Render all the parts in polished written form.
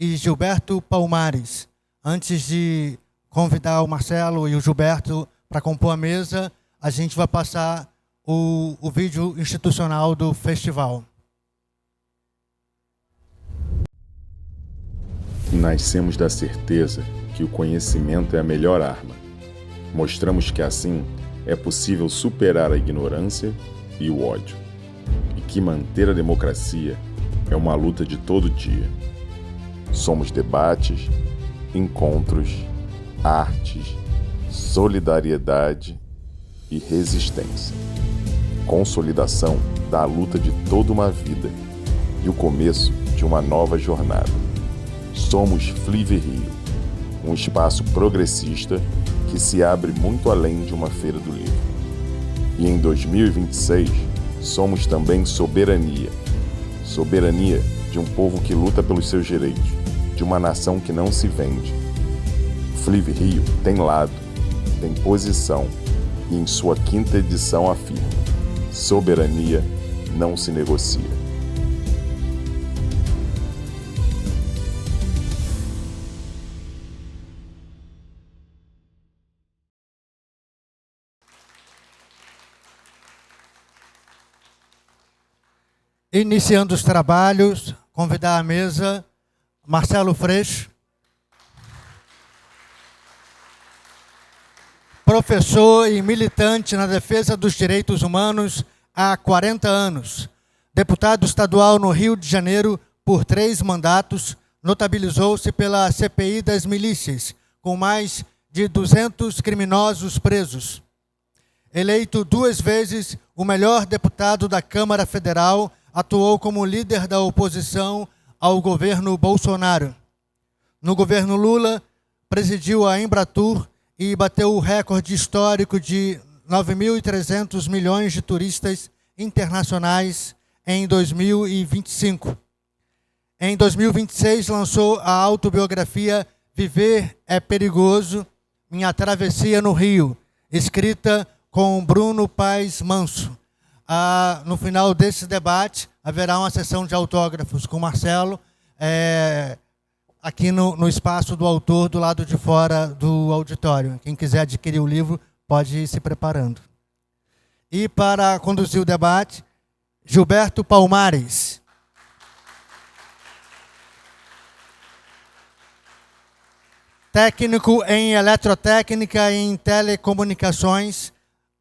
e Gilberto Palmares. Antes de convidar o Marcelo e o Gilberto para compor a mesa, a gente vai passar o vídeo institucional do festival. Nascemos da certeza que o conhecimento é a melhor arma. Mostramos que assim é possível superar a ignorância e o ódio, e que manter a democracia é uma luta de todo dia. Somos debates, encontros, artes, solidariedade e resistência. Consolidação da luta de toda uma vida e o começo de uma nova jornada. Somos Flive Rio, um espaço progressista que se abre muito além de uma feira do livro. E em 2026, somos também soberania. Soberania de um povo que luta pelos seus direitos, de uma nação que não se vende. Flive Rio tem lado, tem posição e em sua 5ª edição afirma: soberania não se negocia. Iniciando os trabalhos, convidar à mesa Marcelo Freixo, professor e militante na defesa dos direitos humanos há 40 anos. Deputado estadual no Rio de Janeiro por 3 mandatos, notabilizou-se pela CPI das milícias, com mais de 200 criminosos presos. Eleito 2 vezes o melhor deputado da Câmara Federal, atuou como líder da oposição ao governo Bolsonaro. No governo Lula, presidiu a Embratur e bateu o recorde histórico de 9.300 milhões de turistas internacionais em 2025. Em 2026, lançou a autobiografia Viver é Perigoso, Minha Travessia no Rio, escrita com Bruno Paes Manso. No final desse debate, haverá uma sessão de autógrafos com Marcelo, aqui no espaço do autor, do lado de fora do auditório. Quem quiser adquirir o livro, pode ir se preparando. E para conduzir o debate, Gilberto Palmares. Técnico em eletrotécnica e em telecomunicações,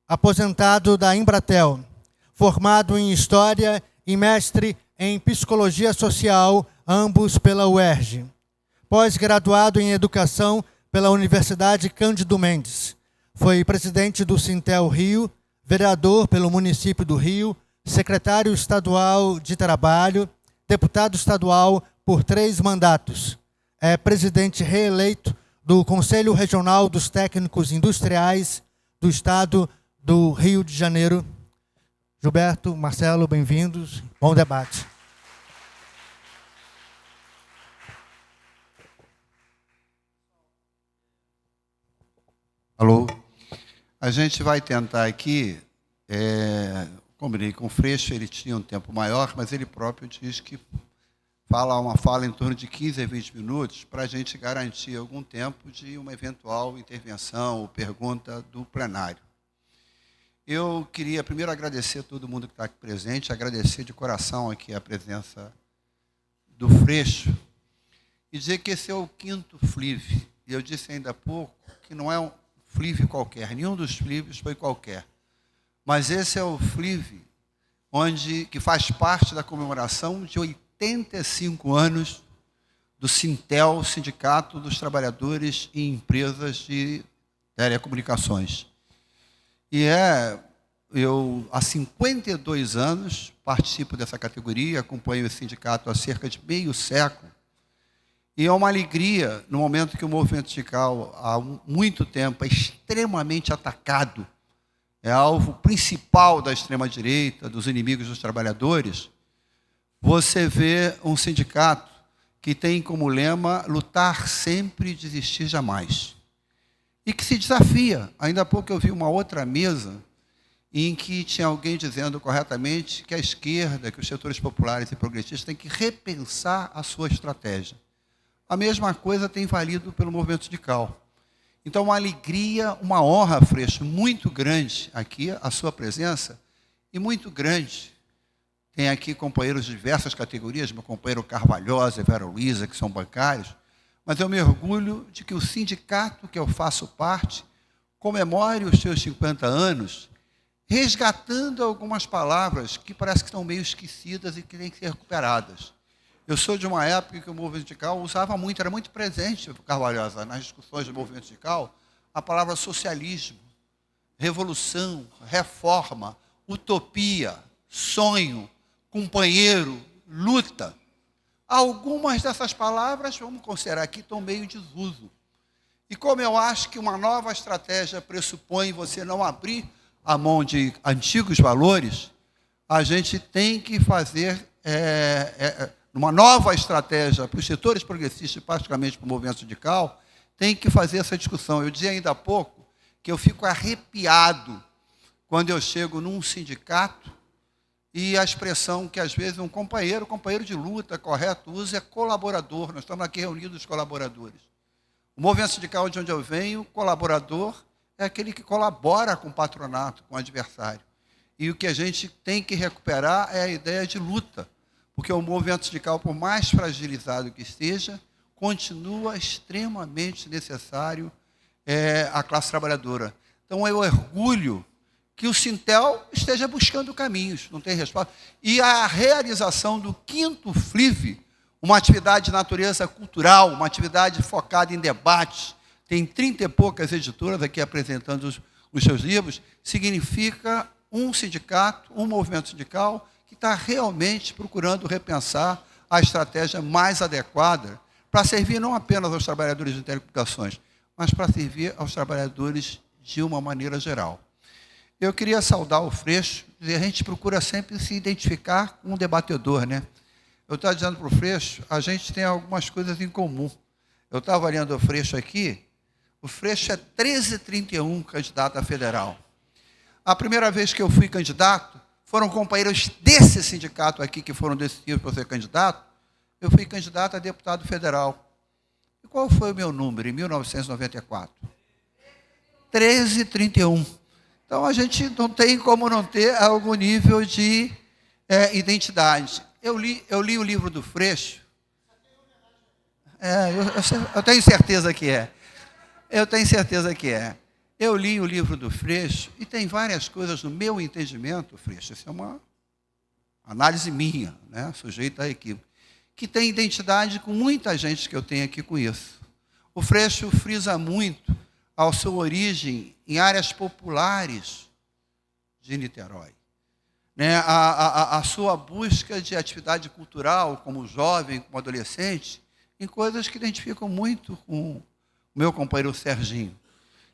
aposentado da Embratel. Formado em História e mestre em Psicologia Social, ambos pela UERJ. Pós-graduado em Educação pela Universidade Cândido Mendes. Foi presidente do Sintel Rio, vereador pelo município do Rio, secretário estadual de Trabalho, deputado estadual por 3 mandatos. É presidente reeleito do Conselho Regional dos Técnicos Industriais do Estado do Rio de Janeiro. Gilberto, Marcelo, bem-vindos. Bom debate. Alô? A gente vai tentar aqui, combinei com o Freixo, ele tinha um tempo maior, mas ele próprio diz que uma fala em torno de 15 a 20 minutos para a gente garantir algum tempo de uma eventual intervenção ou pergunta do plenário. Eu queria primeiro agradecer a todo mundo que está aqui presente, agradecer de coração aqui a presença do Freixo e dizer que esse é o 5º Flive. E eu disse ainda há pouco que não é um Flive qualquer, nenhum dos Flives foi qualquer. Mas esse é o Flive que faz parte da comemoração de 85 anos do Sintel, Sindicato dos Trabalhadores e Empresas de Telecomunicações. E eu, há 52 anos, participo dessa categoria, acompanho esse sindicato há cerca de meio século, e é uma alegria, no momento que o movimento sindical, há muito tempo, é extremamente atacado, é alvo principal da extrema-direita, dos inimigos dos trabalhadores, você vê um sindicato que tem como lema lutar sempre e desistir jamais. E que se desafia. Ainda há pouco eu vi uma outra mesa em que tinha alguém dizendo corretamente que a esquerda, que os setores populares e progressistas têm que repensar a sua estratégia. A mesma coisa tem valido pelo movimento sindical. Então, uma alegria, uma honra, Freixo, muito grande aqui, a sua presença, e muito grande. Tem aqui companheiros de diversas categorias, meu companheiro Carvalhosa e Vera Luiza, que são bancários, mas eu me orgulho de que o sindicato que eu faço parte comemore os seus 50 anos, resgatando algumas palavras que parece que estão meio esquecidas e que têm que ser recuperadas. Eu sou de uma época que o movimento sindical usava muito, era muito presente, Carvalhosa, nas discussões do movimento sindical, a palavra socialismo, revolução, reforma, utopia, sonho, companheiro, luta. Algumas dessas palavras, vamos considerar aqui, estão meio em desuso. E como eu acho que uma nova estratégia pressupõe você não abrir a mão de antigos valores, a gente tem que fazer uma nova estratégia para os setores progressistas, praticamente para o movimento sindical, tem que fazer essa discussão. Eu dizia ainda há pouco que eu fico arrepiado quando eu chego num sindicato e a expressão que, às vezes, um companheiro de luta, correto, usa é colaborador. Nós estamos aqui reunidos os colaboradores. O movimento sindical de onde eu venho, colaborador, é aquele que colabora com o patronato, com o adversário. E o que a gente tem que recuperar é a ideia de luta, porque o movimento sindical, por mais fragilizado que esteja, continua extremamente necessário à classe trabalhadora. Então, eu orgulho que o Sintel esteja buscando caminhos, não tem resposta. E a realização do 5º FLIV, uma atividade de natureza cultural, uma atividade focada em debate, tem 30 e poucas editoras aqui apresentando os seus livros, significa um sindicato, um movimento sindical que está realmente procurando repensar a estratégia mais adequada para servir não apenas aos trabalhadores de telecomunicações, mas para servir aos trabalhadores de uma maneira geral. Eu queria saudar o Freixo, a gente procura sempre se identificar com um debatedor, né? Eu estava dizendo para o Freixo, a gente tem algumas coisas em comum. Eu estava olhando o Freixo aqui, o Freixo é 1331 candidato a federal. A primeira vez que eu fui candidato, foram companheiros desse sindicato aqui que foram decididos para ser candidato, eu fui candidato a deputado federal. E qual foi o meu número em 1994? 1331. Então, a gente não tem como não ter algum nível de identidade. Eu li o livro do Freixo. Eu tenho certeza que é. Eu tenho certeza que é. Eu li o livro do Freixo e tem várias coisas no meu entendimento, Freixo, isso é uma análise minha, né, sujeita a equívoco, que tem identidade com muita gente que eu tenho aqui com isso. O Freixo frisa muito a sua origem em áreas populares de Niterói. Né? A sua busca de atividade cultural, como jovem, como adolescente, em coisas que identificam muito com o meu companheiro Serginho.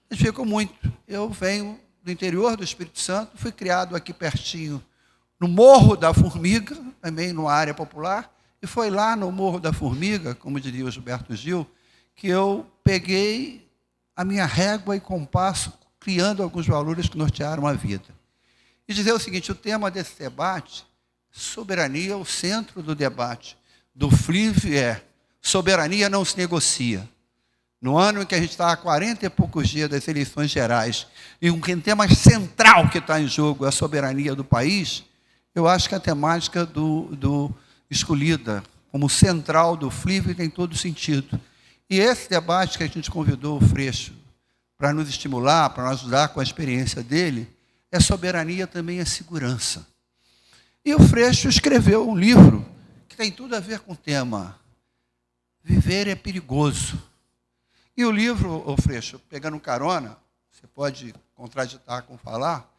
Identificam muito. Eu venho do interior do Espírito Santo, fui criado aqui pertinho, no Morro da Formiga, também numa área popular, e foi lá no Morro da Formiga, como diria o Gilberto Gil, que eu peguei a minha régua e compasso, criando alguns valores que nortearam a vida. E dizer o seguinte, o tema desse debate, soberania, o centro do debate do FLIV é soberania não se negocia. No ano em que a gente está há 40 e poucos dias das eleições gerais, e um tema central que está em jogo é a soberania do país, eu acho que a temática escolhida como central do FLIV tem todo sentido. E esse debate que a gente convidou o Freixo para nos estimular, para nos ajudar com a experiência dele, é soberania também é segurança. E o Freixo escreveu um livro que tem tudo a ver com o tema Viver é Perigoso. E o livro, o Freixo, pegando carona, você pode contraditar com falar,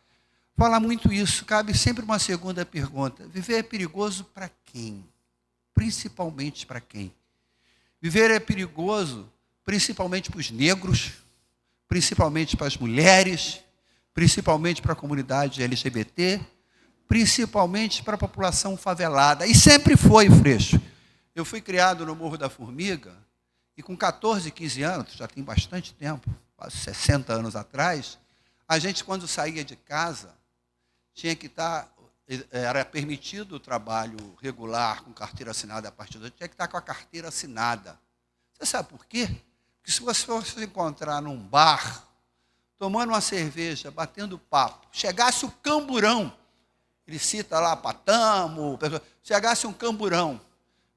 fala muito isso. Cabe sempre uma segunda pergunta. Viver é perigoso para quem? Principalmente para quem? Viver é perigoso principalmente para os negros, principalmente para as mulheres, principalmente para a comunidade LGBT, principalmente para a população favelada. E sempre foi, Freixo. Eu fui criado no Morro da Formiga, e com 14, 15 anos, já tem bastante tempo, quase 60 anos atrás, a gente, quando saía de casa, tinha que estar, era permitido o trabalho regular com carteira assinada a partir do tinha que estar com a carteira assinada. Você sabe por quê? Porque se você fosse encontrar num bar, tomando uma cerveja, batendo papo, chegasse o camburão, ele cita lá Patamo, chegasse um camburão,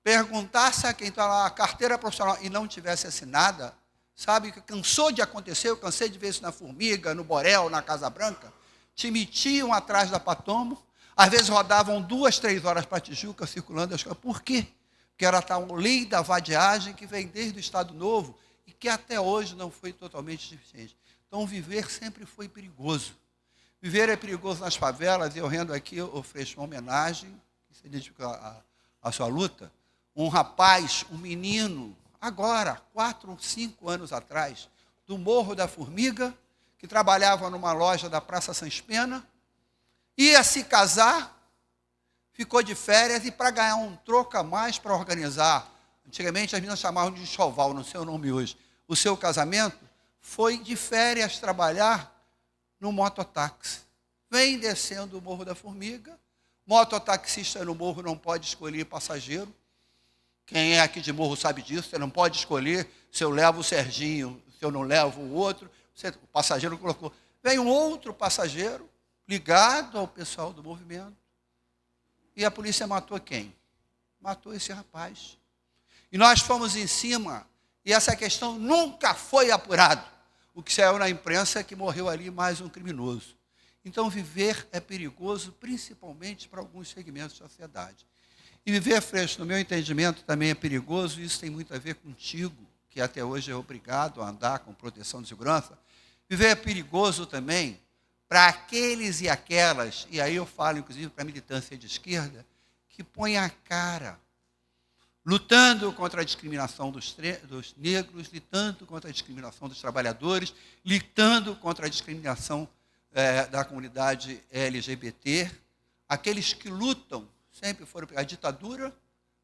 perguntasse a quem está lá, a carteira profissional, e não tivesse assinada, sabe que cansou de acontecer, eu cansei de ver isso na Formiga, no Borel, na Casa Branca, te metiam atrás da Patomo, às vezes rodavam 2, 3 horas para Tijuca, circulando, por quê? Porque era a tal lei da vadiagem que vem desde o Estado Novo e que até hoje não foi totalmente suficiente. Então, viver sempre foi perigoso. Viver é perigoso nas favelas, e eu rendo aqui, eu Freixo uma homenagem, que se identifica a sua luta. Um rapaz, um menino, agora, 4 ou 5 anos atrás, do Morro da Formiga, que trabalhava numa loja da Praça Sans Pena, ia se casar, ficou de férias, e para ganhar um troco a mais para organizar, antigamente as meninas chamavam de enxoval, não sei o nome hoje, o seu casamento, foi de férias trabalhar no mototáxi. Vem descendo o Morro da Formiga, mototaxista no morro não pode escolher passageiro. Quem é aqui de Morro sabe disso, você não pode escolher se eu levo o Serginho, se eu não levo o outro. O passageiro colocou. Vem um outro passageiro, ligado ao pessoal do movimento, e a polícia matou quem? Matou esse rapaz. E nós fomos em cima, e essa questão nunca foi apurada. O que saiu na imprensa é que morreu ali mais um criminoso. Então, viver é perigoso, principalmente para alguns segmentos da sociedade. E viver, Freixo, no meu entendimento, também é perigoso, e isso tem muito a ver contigo, que até hoje é obrigado a andar com proteção de segurança. Viver é perigoso também para aqueles e aquelas, e aí eu falo, inclusive, para a militância de esquerda, que põe a cara, lutando contra a discriminação dos negros, lutando contra a discriminação dos trabalhadores, lutando contra a discriminação da comunidade LGBT, aqueles que lutam, sempre foram, a ditadura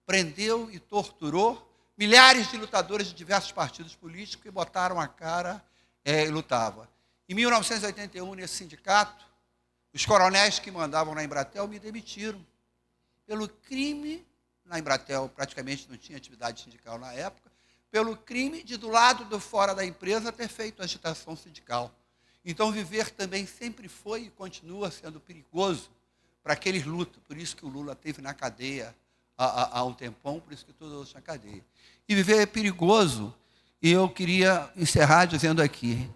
prendeu e torturou milhares de lutadores de diversos partidos políticos que botaram a cara e lutavam. Em 1981, nesse sindicato, os coronéis que mandavam na Embratel me demitiram pelo crime. Na Embratel praticamente não tinha atividade sindical na época, pelo crime de, do lado do fora da empresa, ter feito agitação sindical. Então, viver também sempre foi e continua sendo perigoso para aqueles lutos. Por isso que o Lula esteve na cadeia há um tempão, por isso que todos outros na cadeia. E viver é perigoso, e eu queria encerrar dizendo aqui,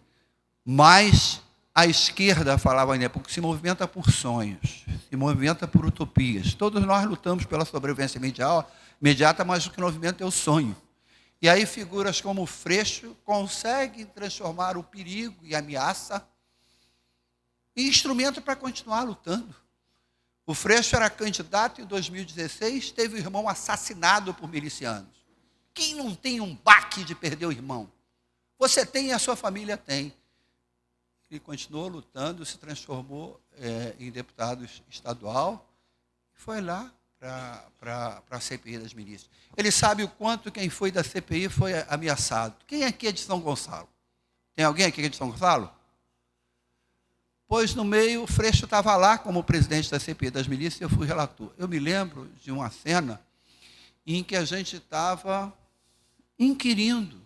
mas a esquerda falava ainda, porque se movimenta por sonhos, se movimenta por utopias. Todos nós lutamos pela sobrevivência imediata, mas o que movimenta é o sonho. E aí figuras como o Freixo conseguem transformar o perigo e a ameaça em instrumento para continuar lutando. O Freixo era candidato em 2016, teve o irmão assassinado por milicianos. Quem não tem um baque de perder o irmão? Você tem e a sua família tem. Ele continuou lutando, se transformou em deputado estadual, e foi lá para a CPI das milícias. Ele sabe o quanto quem foi da CPI foi ameaçado. Quem aqui é de São Gonçalo? Tem alguém aqui que é de São Gonçalo? Pois no meio, o Freixo estava lá como presidente da CPI das milícias e eu fui relator. Eu me lembro de uma cena em que a gente estava inquirindo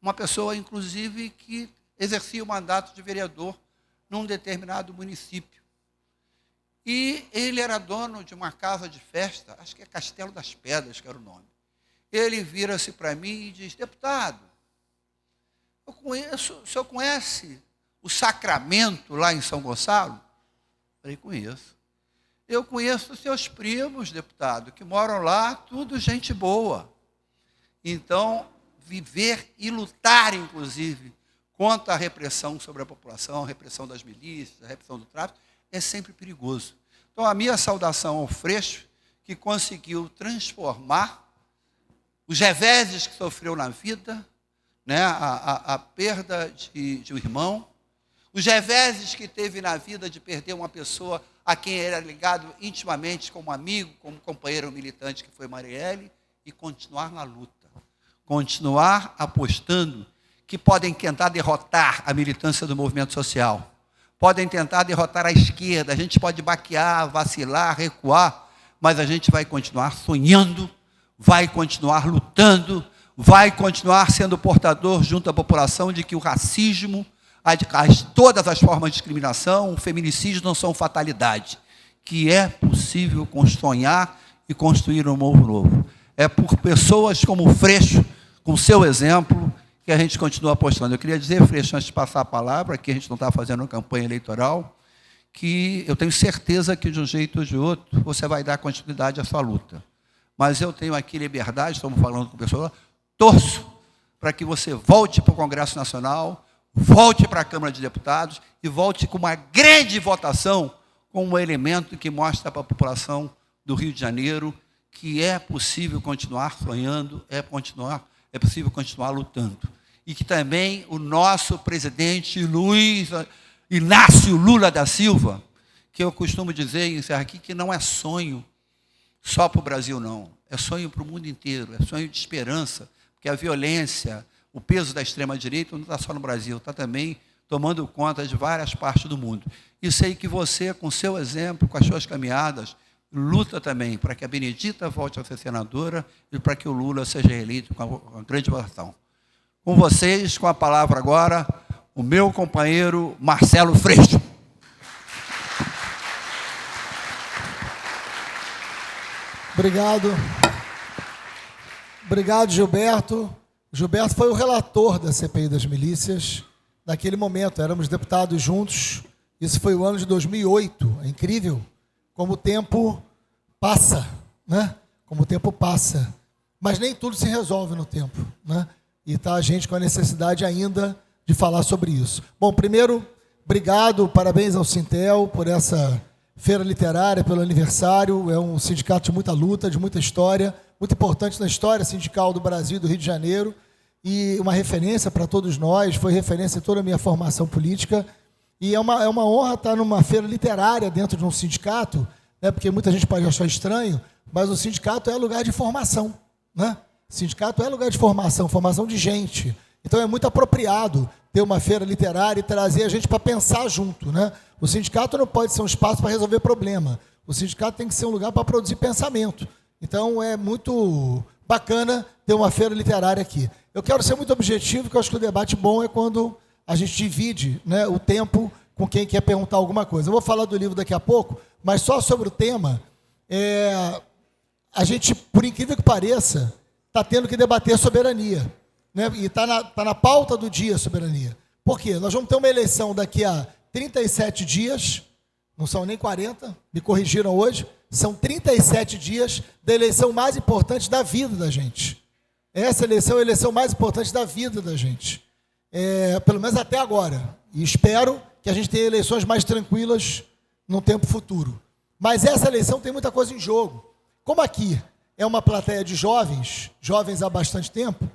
uma pessoa, inclusive, que exercia o mandato de vereador num determinado município. E ele era dono de uma casa de festa, acho que é Castelo das Pedras, que era o nome. Ele vira-se para mim e diz: deputado, o senhor conhece o Sacramento lá em São Gonçalo? Eu falei: conheço. Eu conheço os seus primos, deputado, que moram lá, tudo gente boa. Então, viver e lutar, inclusive, contra a repressão sobre a população, a repressão das milícias, a repressão do tráfico, é sempre perigoso. Então, a minha saudação ao Freixo, que conseguiu transformar os reveses que sofreu na vida, né, a perda de um irmão, os reveses que teve na vida de perder uma pessoa a quem era ligado intimamente como amigo, como companheiro militante, que foi Marielle, e continuar na luta, continuar apostando que podem tentar derrotar a militância do movimento social, podem tentar derrotar a esquerda, a gente pode baquear, vacilar, recuar, mas a gente vai continuar sonhando, vai continuar lutando, vai continuar sendo portador junto à população de que o racismo, todas as formas de discriminação, o feminicídio não são fatalidade, que é possível sonhar e construir um mundo novo. É por pessoas como o Freixo, com seu exemplo, que a gente continua apostando. Eu queria dizer, Freixo, antes de passar a palavra, que a gente não está fazendo uma campanha eleitoral, que eu tenho certeza que, de um jeito ou de outro, você vai dar continuidade à sua luta. Mas eu tenho aqui liberdade, estamos falando com pessoas, torço para que você volte para o Congresso Nacional, volte para a Câmara de Deputados e volte com uma grande votação, com um elemento que mostra para a população do Rio de Janeiro que é possível continuar sonhando, é possível continuar lutando. E que também o nosso presidente Luiz Inácio Lula da Silva, que eu costumo dizer, e encerro aqui, que não é sonho só para o Brasil, não. É sonho para o mundo inteiro, é sonho de esperança, porque a violência, o peso da extrema-direita não está só no Brasil, está também tomando conta de várias partes do mundo. E sei que você, com seu exemplo, com as suas caminhadas, luta também para que a Benedita volte a ser senadora e para que o Lula seja eleito com uma grande votação. Com vocês, com a palavra agora, o meu companheiro Marcelo Freixo. Obrigado. Obrigado, Gilberto. Gilberto foi o relator da CPI das milícias. Naquele momento, éramos deputados juntos. Isso foi o ano de 2008. É incrível como o tempo passa, né? Como o tempo passa. Mas nem tudo se resolve no tempo, né? E está a gente com a necessidade ainda de falar sobre isso. Bom, primeiro, obrigado, parabéns ao Sintel por essa feira literária, pelo aniversário. É um sindicato de muita luta, de muita história, muito importante na história sindical do Brasil e do Rio de Janeiro, e uma referência para todos nós, foi referência em toda a minha formação política, e é uma honra estar numa feira literária dentro de um sindicato, né, porque muita gente pode achar estranho, mas o sindicato é lugar de formação, né? Sindicato é lugar de formação, formação de gente. Então é muito apropriado ter uma feira literária e trazer a gente para pensar junto, né? O sindicato não pode ser um espaço para resolver problema. O sindicato tem que ser um lugar para produzir pensamento. Então é muito bacana ter uma feira literária aqui. Eu quero ser muito objetivo, porque eu acho que o debate bom é quando a gente divide, né, o tempo com quem quer perguntar alguma coisa. Eu vou falar do livro daqui a pouco, mas só sobre o tema, a gente, por incrível que pareça, está tendo que debater soberania, né? E está na pauta do dia soberania. Por quê? Nós vamos ter uma eleição daqui a 37 dias, não são nem 40, me corrigiram hoje, são 37 dias da eleição mais importante da vida da gente. Essa eleição é a eleição mais importante da vida da gente, pelo menos até agora. E espero que a gente tenha eleições mais tranquilas no tempo futuro. Mas essa eleição tem muita coisa em jogo. Como aqui é uma plateia de jovens há bastante tempo,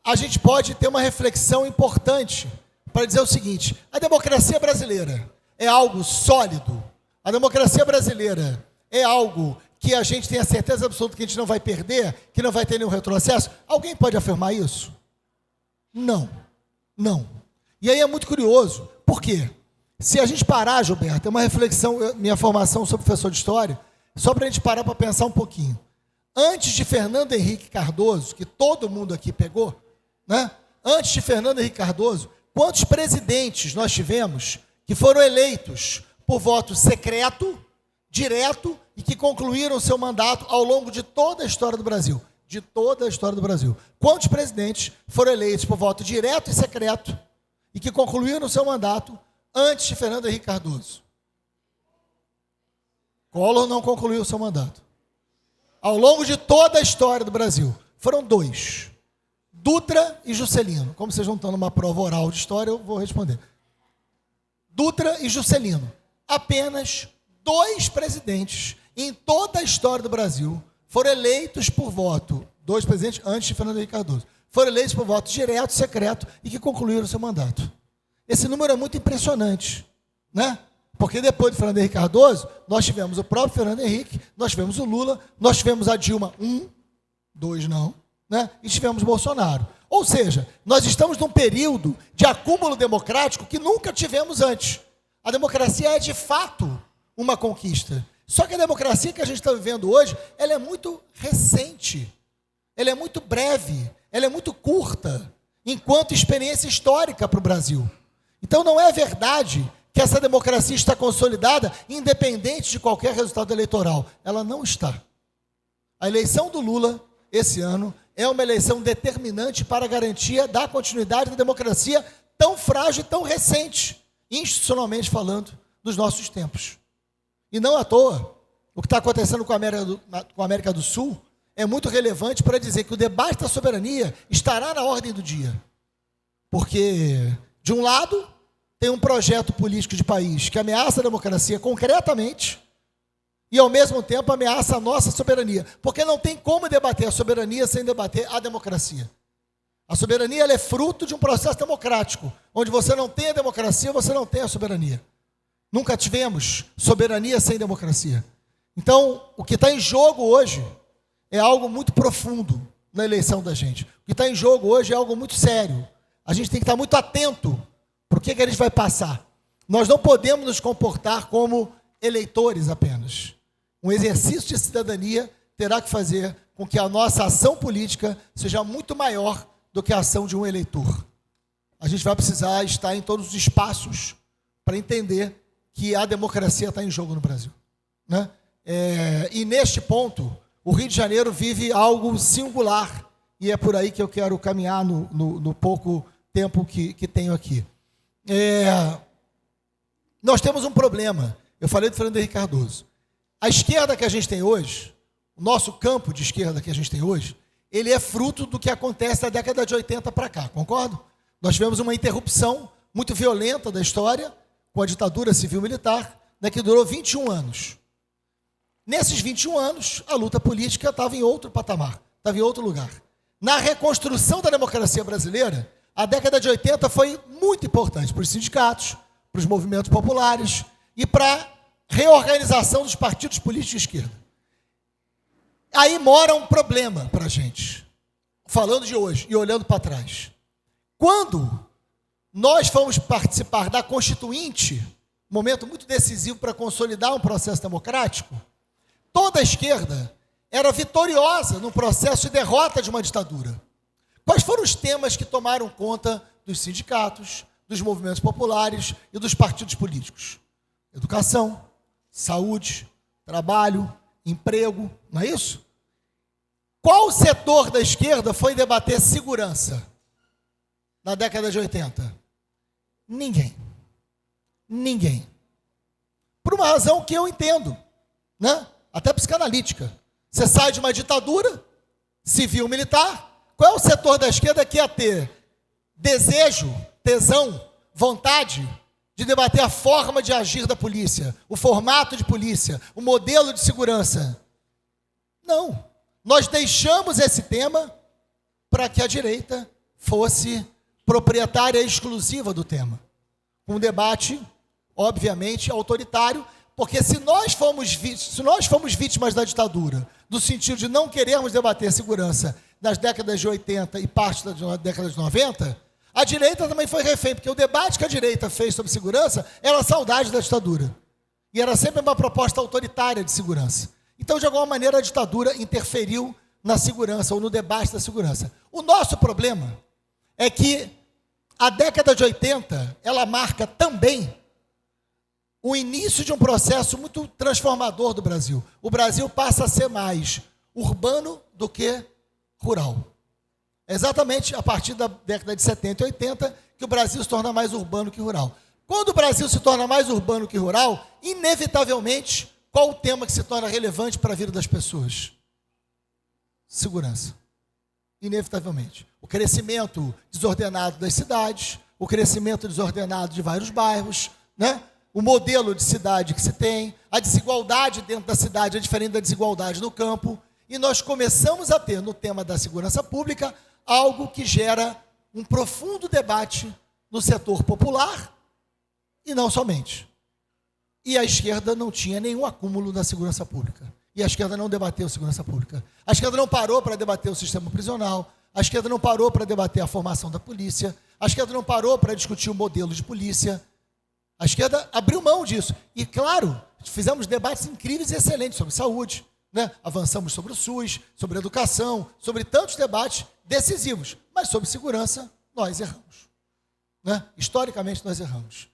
a gente pode ter uma reflexão importante para dizer o seguinte: a democracia brasileira é algo sólido, a democracia brasileira é algo que a gente tem a certeza absoluta que a gente não vai perder, que não vai ter nenhum retrocesso. Alguém pode afirmar isso? Não. Não. E aí é muito curioso. Por quê? Se a gente parar, Gilberto, é uma reflexão, minha formação sou professor de história, só para a gente parar para pensar um pouquinho. Antes de Fernando Henrique Cardoso, que todo mundo aqui pegou, né? Antes de Fernando Henrique Cardoso, quantos presidentes nós tivemos que foram eleitos por voto secreto, direto, e que concluíram seu mandato ao longo de toda a história do Brasil? De toda a história do Brasil. Quantos presidentes foram eleitos por voto direto e secreto e que concluíram seu mandato antes de Fernando Henrique Cardoso? Collor não concluiu seu mandato. Ao longo de toda a história do Brasil, foram 2. Dutra e Juscelino. Como vocês não estão numa prova oral de história, eu vou responder. Dutra e Juscelino. Apenas 2 presidentes em toda a história do Brasil foram eleitos por voto, 2 presidentes antes de Fernando Henrique Cardoso, foram eleitos por voto direto, secreto, e que concluíram seu mandato. Esse número é muito impressionante, né? Porque depois de Fernando Henrique Cardoso, nós tivemos o próprio Fernando Henrique, nós tivemos o Lula, nós tivemos a Dilma 1, 2 não, né? E tivemos Bolsonaro. Ou seja, nós estamos num período de acúmulo democrático que nunca tivemos antes. A democracia é, de fato, uma conquista. Só que a democracia que a gente está vivendo hoje, ela é muito recente. ela é muito breve, ela é muito curta, enquanto experiência histórica para o Brasil. Então não é verdade que essa democracia está consolidada, independente de qualquer resultado eleitoral. Ela não está. A eleição do Lula, esse ano, é uma eleição determinante para a garantia da continuidade da democracia tão frágil e tão recente, institucionalmente falando, dos nossos tempos. E não à toa, o que está acontecendo com a América do Sul é muito relevante para dizer que o debate da soberania estará na ordem do dia. Porque, de um lado, tem um projeto político de país que ameaça a democracia concretamente e, ao mesmo tempo, ameaça a nossa soberania. Porque não tem como debater a soberania sem debater a democracia. A soberania ela é fruto de um processo democrático. Onde você não tem a democracia, você não tem a soberania. Nunca tivemos soberania sem democracia. Então, o que está em jogo hoje é algo muito profundo na eleição da gente. O que está em jogo hoje é algo muito sério. A gente tem que estar muito atento para o que a gente vai passar. Nós não podemos nos comportar como eleitores apenas. Um exercício de cidadania terá que fazer com que a nossa ação política seja muito maior do que a ação de um eleitor. A gente vai precisar estar em todos os espaços para entender que a democracia está em jogo no Brasil, né? E neste ponto, o Rio de Janeiro vive algo singular, e é por aí que eu quero caminhar no pouco tempo que tenho aqui. Nós temos um problema. Eu falei do Fernando Henrique Cardoso. A esquerda que a gente tem hoje, o nosso campo de esquerda que a gente tem hoje, ele é fruto do que acontece da década de 80 para cá, concordo? Nós tivemos uma interrupção muito violenta da história, com a ditadura civil-militar, né, que durou 21 anos. Nesses 21 anos, a luta política estava em outro patamar, estava em outro lugar. Na reconstrução da democracia brasileira, a década de 80 foi muito importante para os sindicatos, para os movimentos populares e para a reorganização dos partidos políticos de esquerda. Aí mora um problema para a gente, falando de hoje e olhando para trás. Quando nós fomos participar da Constituinte, momento muito decisivo para consolidar um processo democrático, toda a esquerda era vitoriosa no processo de derrota de uma ditadura. Quais foram os temas que tomaram conta dos sindicatos, dos movimentos populares e dos partidos políticos? Educação, saúde, trabalho, emprego, não é isso? Qual setor da esquerda foi debater segurança na década de 80? Ninguém. Ninguém. Por uma razão que eu entendo, né? Até psicanalítica. Você sai de uma ditadura civil-militar, qual é o setor da esquerda que ia ter desejo, tesão, vontade de debater a forma de agir da polícia, o formato de polícia, o modelo de segurança? Não. Nós deixamos esse tema para que a direita fosse proprietária exclusiva do tema. Um debate, obviamente, autoritário, porque se nós fomos vítimas da ditadura, no sentido de não querermos debater segurança nas décadas de 80 e parte da década de 90, a direita também foi refém, porque o debate que a direita fez sobre segurança era saudade da ditadura. E era sempre uma proposta autoritária de segurança. Então, de alguma maneira, a ditadura interferiu na segurança ou no debate da segurança. O nosso problema é que a década de 80, ela marca também o início de um processo muito transformador do Brasil. O Brasil passa a ser mais urbano do que rural. É exatamente a partir da década de 70 e 80 que o Brasil se torna mais urbano que rural. Quando o Brasil se torna mais urbano que rural, inevitavelmente, qual o tema que se torna relevante para a vida das pessoas? Segurança. Inevitavelmente. O crescimento desordenado das cidades, o crescimento desordenado de vários bairros, né? O modelo de cidade que se tem, a desigualdade dentro da cidade é diferente da desigualdade no campo, e nós começamos a ter, no tema da segurança pública, algo que gera um profundo debate no setor popular, e não somente. E a esquerda não tinha nenhum acúmulo da segurança pública. E a esquerda não debateu segurança pública. A esquerda não parou para debater o sistema prisional, a esquerda não parou para debater a formação da polícia, a esquerda não parou para discutir o modelo de polícia. A esquerda abriu mão disso. E, claro, fizemos debates incríveis e excelentes sobre saúde, né? Avançamos sobre o SUS, sobre a educação, sobre tantos debates decisivos, mas sobre segurança nós erramos, né? Historicamente nós erramos.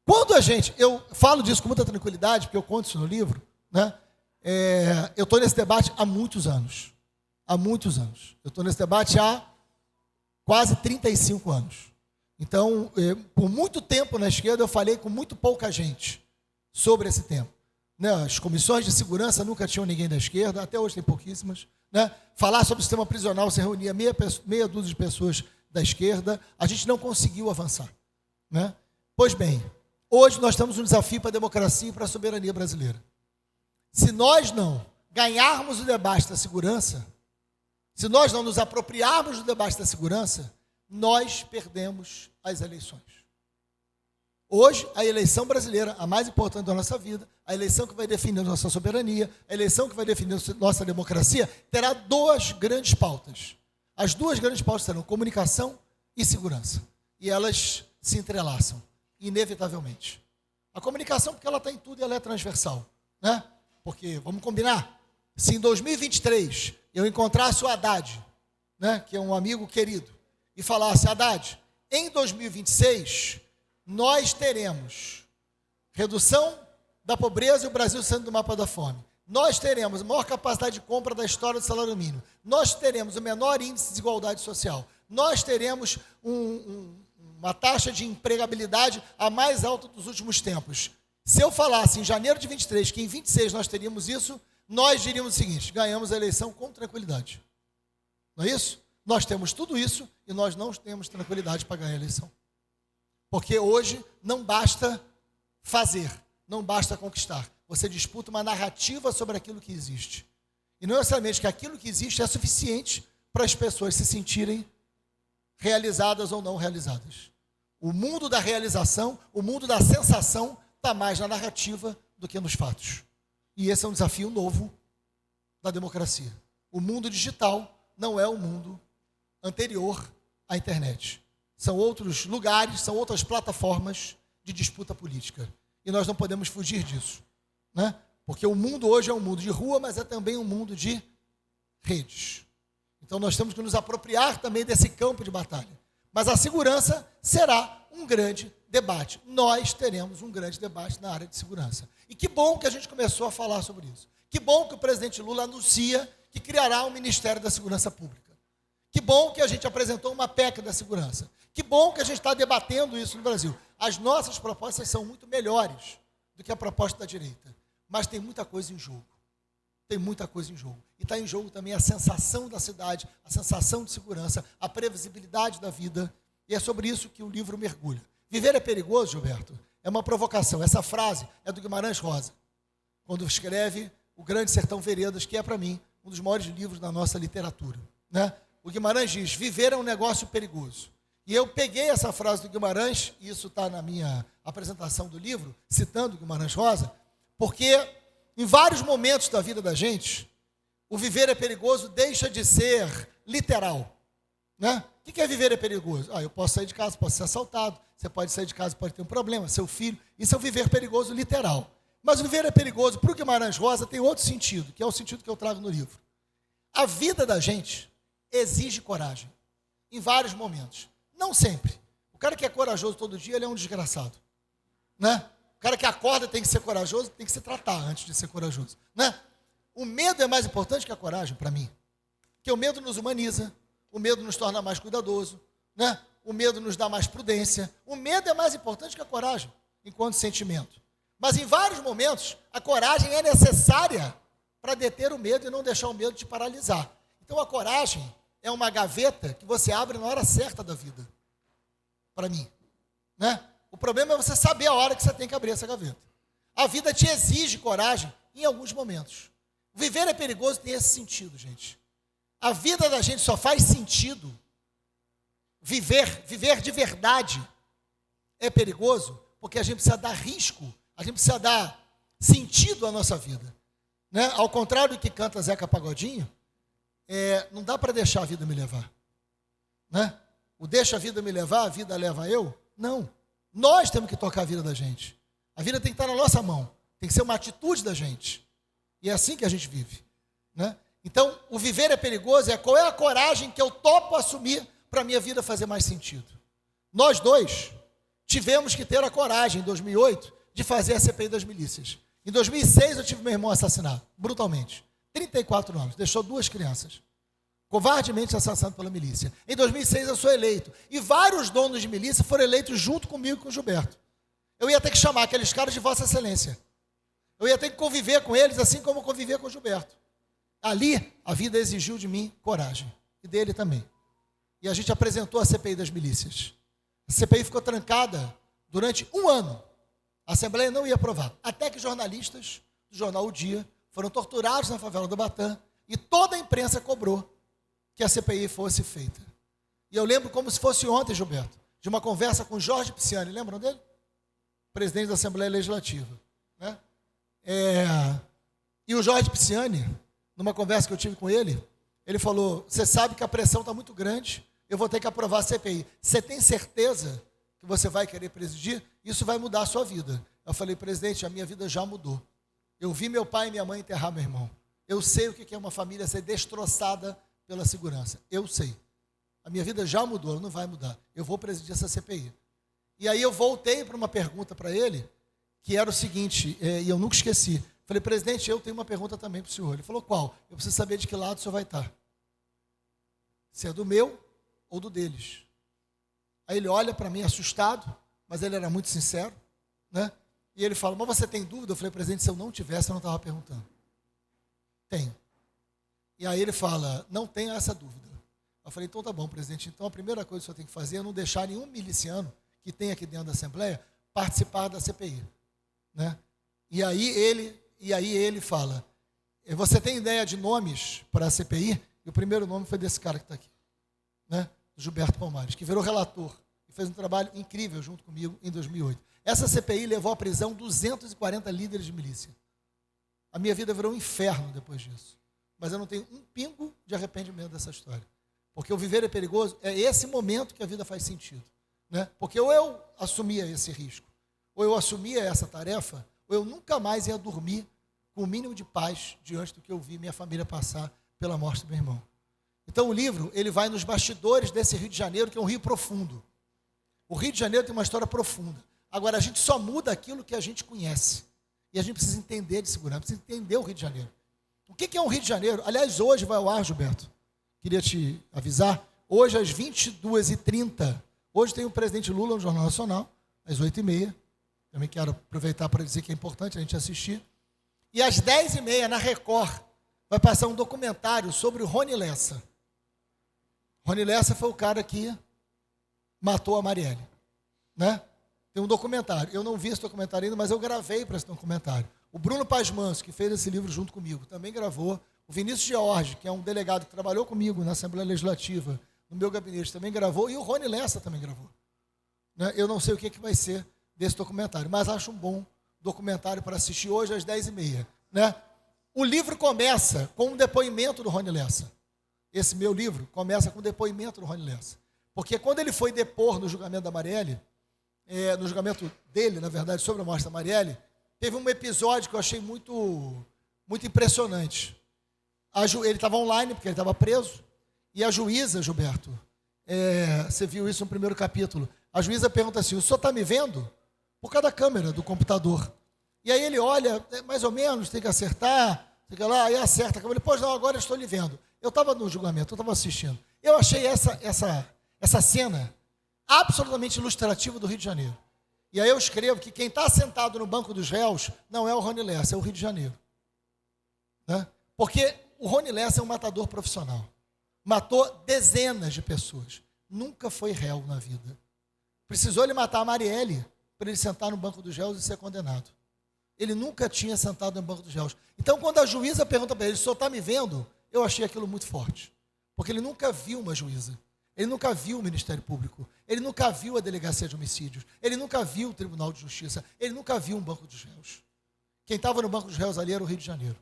Quando eu falo disso com muita tranquilidade, porque eu conto isso no livro, né? Eu estou nesse debate há muitos anos. Eu estou nesse debate há quase 35 anos. Então, por muito tempo na esquerda, eu falei com muito pouca gente sobre esse tema. Né? As comissões de segurança nunca tinham ninguém da esquerda, até hoje tem pouquíssimas. Né? Falar sobre o sistema prisional, se reunia meia dúzia de pessoas da esquerda, a gente não conseguiu avançar. Né? Pois bem, hoje nós temos um desafio para a democracia e para a soberania brasileira. Se nós não ganharmos o debate da segurança, se nós não nos apropriarmos do debate da segurança, nós perdemos as eleições. Hoje, a eleição brasileira, a mais importante da nossa vida, a eleição que vai definir a nossa soberania, a eleição que vai definir a nossa democracia, terá duas grandes pautas. As duas grandes pautas serão comunicação e segurança. E elas se entrelaçam, inevitavelmente. A comunicação, porque ela está em tudo e ela é transversal. Né? Porque, vamos combinar, se em 2023 eu encontrasse o Haddad, né, que é um amigo querido, e falasse: Haddad, em 2026, nós teremos redução da pobreza e o Brasil saindo do mapa da fome. Nós teremos a maior capacidade de compra da história do salário mínimo. Nós teremos o menor índice de desigualdade social. Nós teremos uma taxa de empregabilidade a mais alta dos últimos tempos. Se eu falasse em janeiro de 23 que em 26 nós teríamos isso, nós diríamos o seguinte: ganhamos a eleição com tranquilidade. Não é isso? Nós temos tudo isso e nós não temos tranquilidade para ganhar a eleição. Porque hoje não basta fazer, não basta conquistar. Você disputa uma narrativa sobre aquilo que existe. E não necessariamente que aquilo que existe é suficiente para as pessoas se sentirem realizadas ou não realizadas. O mundo da realização, o mundo da sensação, está mais na narrativa do que nos fatos. E esse é um desafio novo da democracia. O mundo digital não é o mundo anterior à internet. São outros lugares, são outras plataformas de disputa política. E nós não podemos fugir disso. Né? Porque o mundo hoje é um mundo de rua, mas é também um mundo de redes. Então nós temos que nos apropriar também desse campo de batalha. Mas a segurança será um grande debate. Nós teremos um grande debate na área de segurança. E que bom que a gente começou a falar sobre isso. Que bom que o presidente Lula anuncia que criará um Ministério da Segurança Pública. Que bom que a gente apresentou uma PEC da segurança. Que bom que a gente está debatendo isso no Brasil. As nossas propostas são muito melhores do que a proposta da direita. Mas tem muita coisa em jogo. Tem muita coisa em jogo. E está em jogo também a sensação da cidade, a sensação de segurança, a previsibilidade da vida. E é sobre isso que o livro mergulha. Viver é perigoso, Gilberto? É uma provocação. Essa frase é do Guimarães Rosa, quando escreve O Grande Sertão Veredas, que é, para mim, um dos maiores livros da nossa literatura. Né? O Guimarães diz: viver é um negócio perigoso. E eu peguei essa frase do Guimarães, e isso está na minha apresentação do livro, citando o Guimarães Rosa, porque em vários momentos da vida da gente, o viver é perigoso deixa de ser literal. Né? O que é viver é perigoso? Eu posso sair de casa, posso ser assaltado, você pode sair de casa, pode ter um problema, seu filho. Isso é o viver perigoso literal. Mas o viver é perigoso para o Guimarães Rosa tem outro sentido, que é o sentido que eu trago no livro. A vida da gente exige coragem, em vários momentos. Não sempre. O cara que é corajoso todo dia, ele é um desgraçado. Né? O cara que acorda tem que ser corajoso, tem que se tratar antes de ser corajoso. Né? O medo é mais importante que a coragem, para mim. Porque o medo nos humaniza, o medo nos torna mais cuidadoso, né? O medo nos dá mais prudência. O medo é mais importante que a coragem, enquanto sentimento. Mas em vários momentos, a coragem é necessária para deter o medo e não deixar o medo te paralisar. Então a coragem é uma gaveta que você abre na hora certa da vida, para mim. Né? O problema é você saber a hora que você tem que abrir essa gaveta. A vida te exige coragem em alguns momentos. Viver é perigoso, tem esse sentido, gente. A vida da gente só faz sentido. Viver de verdade é perigoso porque a gente precisa dar risco, a gente precisa dar sentido à nossa vida. Né? Ao contrário do que canta Zeca Pagodinho, não dá para deixar a vida me levar. Né? O deixa a vida me levar, a vida leva eu? Não. Nós temos que tocar a vida da gente. A vida tem que estar na nossa mão. Tem que ser uma atitude da gente. E é assim que a gente vive. né? Então, o viver é perigoso, qual é a coragem que eu topo assumir para a minha vida fazer mais sentido. Nós dois tivemos que ter a coragem, em 2008, de fazer a CPI das milícias. Em 2006, eu tive meu irmão assassinado, brutalmente. 34 anos, deixou 2 crianças. Covardemente assassinado pela milícia. Em 2006, eu sou eleito. E vários donos de milícia foram eleitos junto comigo e com o Gilberto. Eu ia ter que chamar aqueles caras de Vossa Excelência. Eu ia ter que conviver com eles, assim como eu conviver com o Gilberto. Ali, a vida exigiu de mim coragem. E dele também. E a gente apresentou a CPI das milícias. A CPI ficou trancada durante 1 ano. A Assembleia não ia aprovar. Até que jornalistas do jornal O Dia foram torturados na favela do Batã e toda a imprensa cobrou que a CPI fosse feita. E eu lembro como se fosse ontem, Gilberto, de uma conversa com Jorge Pisciani, lembram dele? Presidente da Assembleia Legislativa. Né? E o Jorge Pisciani, numa conversa que eu tive com ele, ele falou, você sabe que a pressão está muito grande, eu vou ter que aprovar a CPI. Você tem certeza que você vai querer presidir? Isso vai mudar a sua vida. Eu falei, presidente, a minha vida já mudou. Eu vi meu pai e minha mãe enterrar meu irmão. Eu sei o que é uma família ser destroçada pela segurança. Eu sei. A minha vida já mudou, ela não vai mudar. Eu vou presidir essa CPI. E aí eu voltei para uma pergunta para ele, que era o seguinte, e eu nunca esqueci. Falei, presidente, eu tenho uma pergunta também para o senhor. Ele falou, qual? Eu preciso saber de que lado o senhor vai estar. Se é do meu ou do deles. Aí ele olha para mim assustado, mas ele era muito sincero, né? E ele fala, mas você tem dúvida? Eu falei, presidente, se eu não tivesse, eu não estava perguntando. Tenho. E aí ele fala, não tenho essa dúvida. Eu falei, então tá bom, presidente, então a primeira coisa que o senhor tem que fazer é não deixar nenhum miliciano que tem aqui dentro da Assembleia participar da CPI. Né? E aí ele fala, você tem ideia de nomes para a CPI? E o primeiro nome foi desse cara que está aqui, né? Gilberto Palmares, que virou relator e fez um trabalho incrível junto comigo em 2008. Essa CPI levou à prisão 240 líderes de milícia. A minha vida virou um inferno depois disso. Mas eu não tenho um pingo de arrependimento dessa história. Porque o viver é perigoso, é esse momento que a vida faz sentido. Né? Porque ou eu assumia esse risco, ou eu assumia essa tarefa, ou eu nunca mais ia dormir com o mínimo de paz diante do que eu vi minha família passar pela morte do meu irmão. Então o livro, ele vai nos bastidores desse Rio de Janeiro, que é um rio profundo. O Rio de Janeiro tem uma história profunda. Agora, a gente só muda aquilo que a gente conhece. E a gente precisa entender de segurança, precisa entender o Rio de Janeiro. O que é um Rio de Janeiro? Aliás, hoje vai ao ar, Gilberto. Queria te avisar. Hoje, às 22h30, hoje tem o presidente Lula no Jornal Nacional, às 8h30. Também quero aproveitar para dizer que é importante a gente assistir. E às 10h30, na Record, vai passar um documentário sobre o Rony Lessa. Rony Lessa foi o cara que matou a Marielle. Né? Tem um documentário. Eu não vi esse documentário ainda, mas eu gravei para esse documentário. O Bruno Paz Manso, que fez esse livro junto comigo, também gravou. O Vinícius George, que é um delegado que trabalhou comigo na Assembleia Legislativa, no meu gabinete, também gravou. E o Rony Lessa também gravou. Né? Eu não sei o que vai ser desse documentário, mas acho um bom documentário para assistir hoje às 10h30. Né? O livro começa com um depoimento do Rony Lessa. Esse meu livro começa com o depoimento do Rony Lessa. Porque quando ele foi depor no julgamento da Marielle, no julgamento dele, na verdade, sobre a morte da Marielle, teve um episódio que eu achei muito impressionante. Ele estava online, porque ele estava preso, e a juíza, Gilberto, você viu isso no primeiro capítulo, a juíza pergunta assim, o senhor está me vendo? Por causa da câmera do computador. E aí ele olha, mais ou menos, tem que acertar, fica lá, aí acerta a câmera, ele, pois não, agora eu estou lhe vendo. Eu estava no julgamento, eu estava assistindo. Eu achei essa cena absolutamente ilustrativa do Rio de Janeiro. E aí eu escrevo que quem está sentado no banco dos réus não é o Rony Lessa, é o Rio de Janeiro. Né? Porque o Rony Lessa é um matador profissional. Matou dezenas de pessoas. Nunca foi réu na vida. Precisou ele matar a Marielle para ele sentar no banco dos réus e ser condenado. Ele nunca tinha sentado no banco dos réus. Então, quando a juíza pergunta para ele, o senhor está me vendo? Eu achei aquilo muito forte. Porque ele nunca viu uma juíza. Ele nunca viu o Ministério Público. Ele nunca viu a Delegacia de Homicídios. Ele nunca viu o Tribunal de Justiça. Ele nunca viu um banco dos réus. Quem estava no banco dos réus ali era o Rio de Janeiro.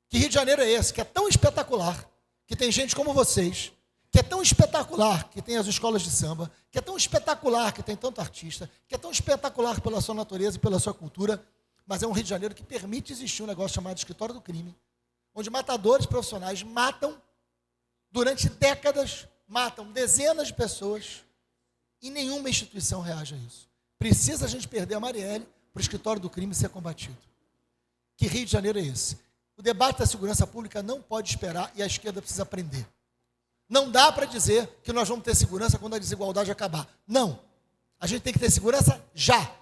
Que Rio de Janeiro é esse? Que é tão espetacular, que tem gente como vocês, que é tão espetacular, que tem as escolas de samba, que é tão espetacular, que tem tanto artista, que é tão espetacular pela sua natureza e pela sua cultura, mas é um Rio de Janeiro que permite existir um negócio chamado escritório do crime, onde matadores profissionais matam durante décadas, matam dezenas de pessoas e nenhuma instituição reage a isso. Precisa a gente perder a Marielle para o escritório do crime ser combatido. Que Rio de Janeiro é esse? O debate da segurança pública não pode esperar e a esquerda precisa aprender. Não dá para dizer que nós vamos ter segurança quando a desigualdade acabar. Não. A gente tem que ter segurança já.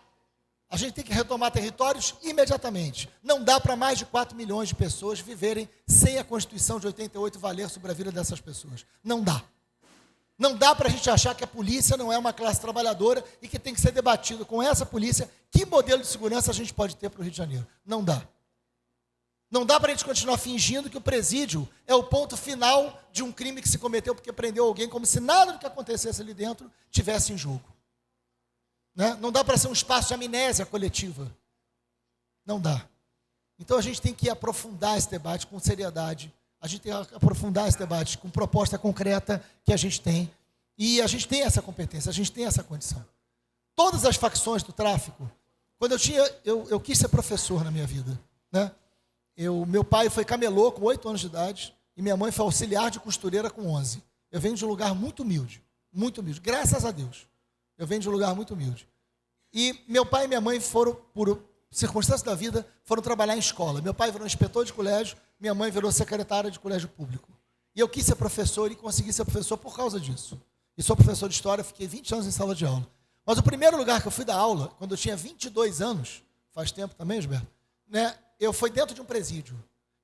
A gente tem que retomar territórios imediatamente. Não dá para mais de 4 milhões de pessoas viverem sem a Constituição de 88 valer sobre a vida dessas pessoas. Não dá. Não dá para a gente achar que a polícia não é uma classe trabalhadora e que tem que ser debatido com essa polícia que modelo de segurança a gente pode ter para o Rio de Janeiro. Não dá. Não dá para a gente continuar fingindo que o presídio é o ponto final de um crime que se cometeu porque prendeu alguém, como se nada do que acontecesse ali dentro tivesse em jogo. Né? Não dá para ser um espaço de amnésia coletiva. Não dá. Então a gente tem que aprofundar esse debate com seriedade. A gente tem que aprofundar esse debate com proposta concreta que a gente tem. E a gente tem essa competência, a gente tem essa condição. Todas as facções do tráfico, quando eu quis ser professor na minha vida, né? Meu pai foi camelô com 8 anos de idade e minha mãe foi auxiliar de costureira com 11. Eu venho de um lugar muito humilde, graças a Deus. Eu venho de um lugar muito humilde. E meu pai e minha mãe foram, por circunstâncias da vida, foram trabalhar em escola. Meu pai virou inspetor de colégio, minha mãe virou secretária de colégio público. E eu quis ser professor e consegui ser professor por causa disso. E sou professor de história, fiquei 20 anos em sala de aula. Mas o primeiro lugar que eu fui dar aula, quando eu tinha 22 anos, faz tempo também, Gilberto, né, eu fui dentro de um presídio.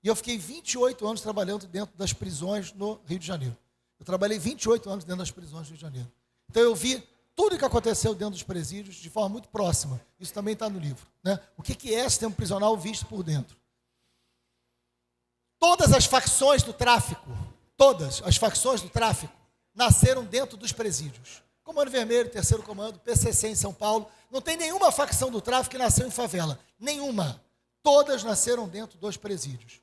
E eu fiquei 28 anos trabalhando dentro das prisões no Rio de Janeiro. Eu trabalhei 28 anos dentro das prisões do Rio de Janeiro. Então eu vi tudo o que aconteceu dentro dos presídios de forma muito próxima. Isso também está no livro. Né? O que é sistema prisional visto por dentro? Todas as facções do tráfico, nasceram dentro dos presídios. Comando Vermelho, Terceiro Comando, PCC em São Paulo. Não tem nenhuma facção do tráfico que nasceu em favela. Nenhuma. Todas nasceram dentro dos presídios.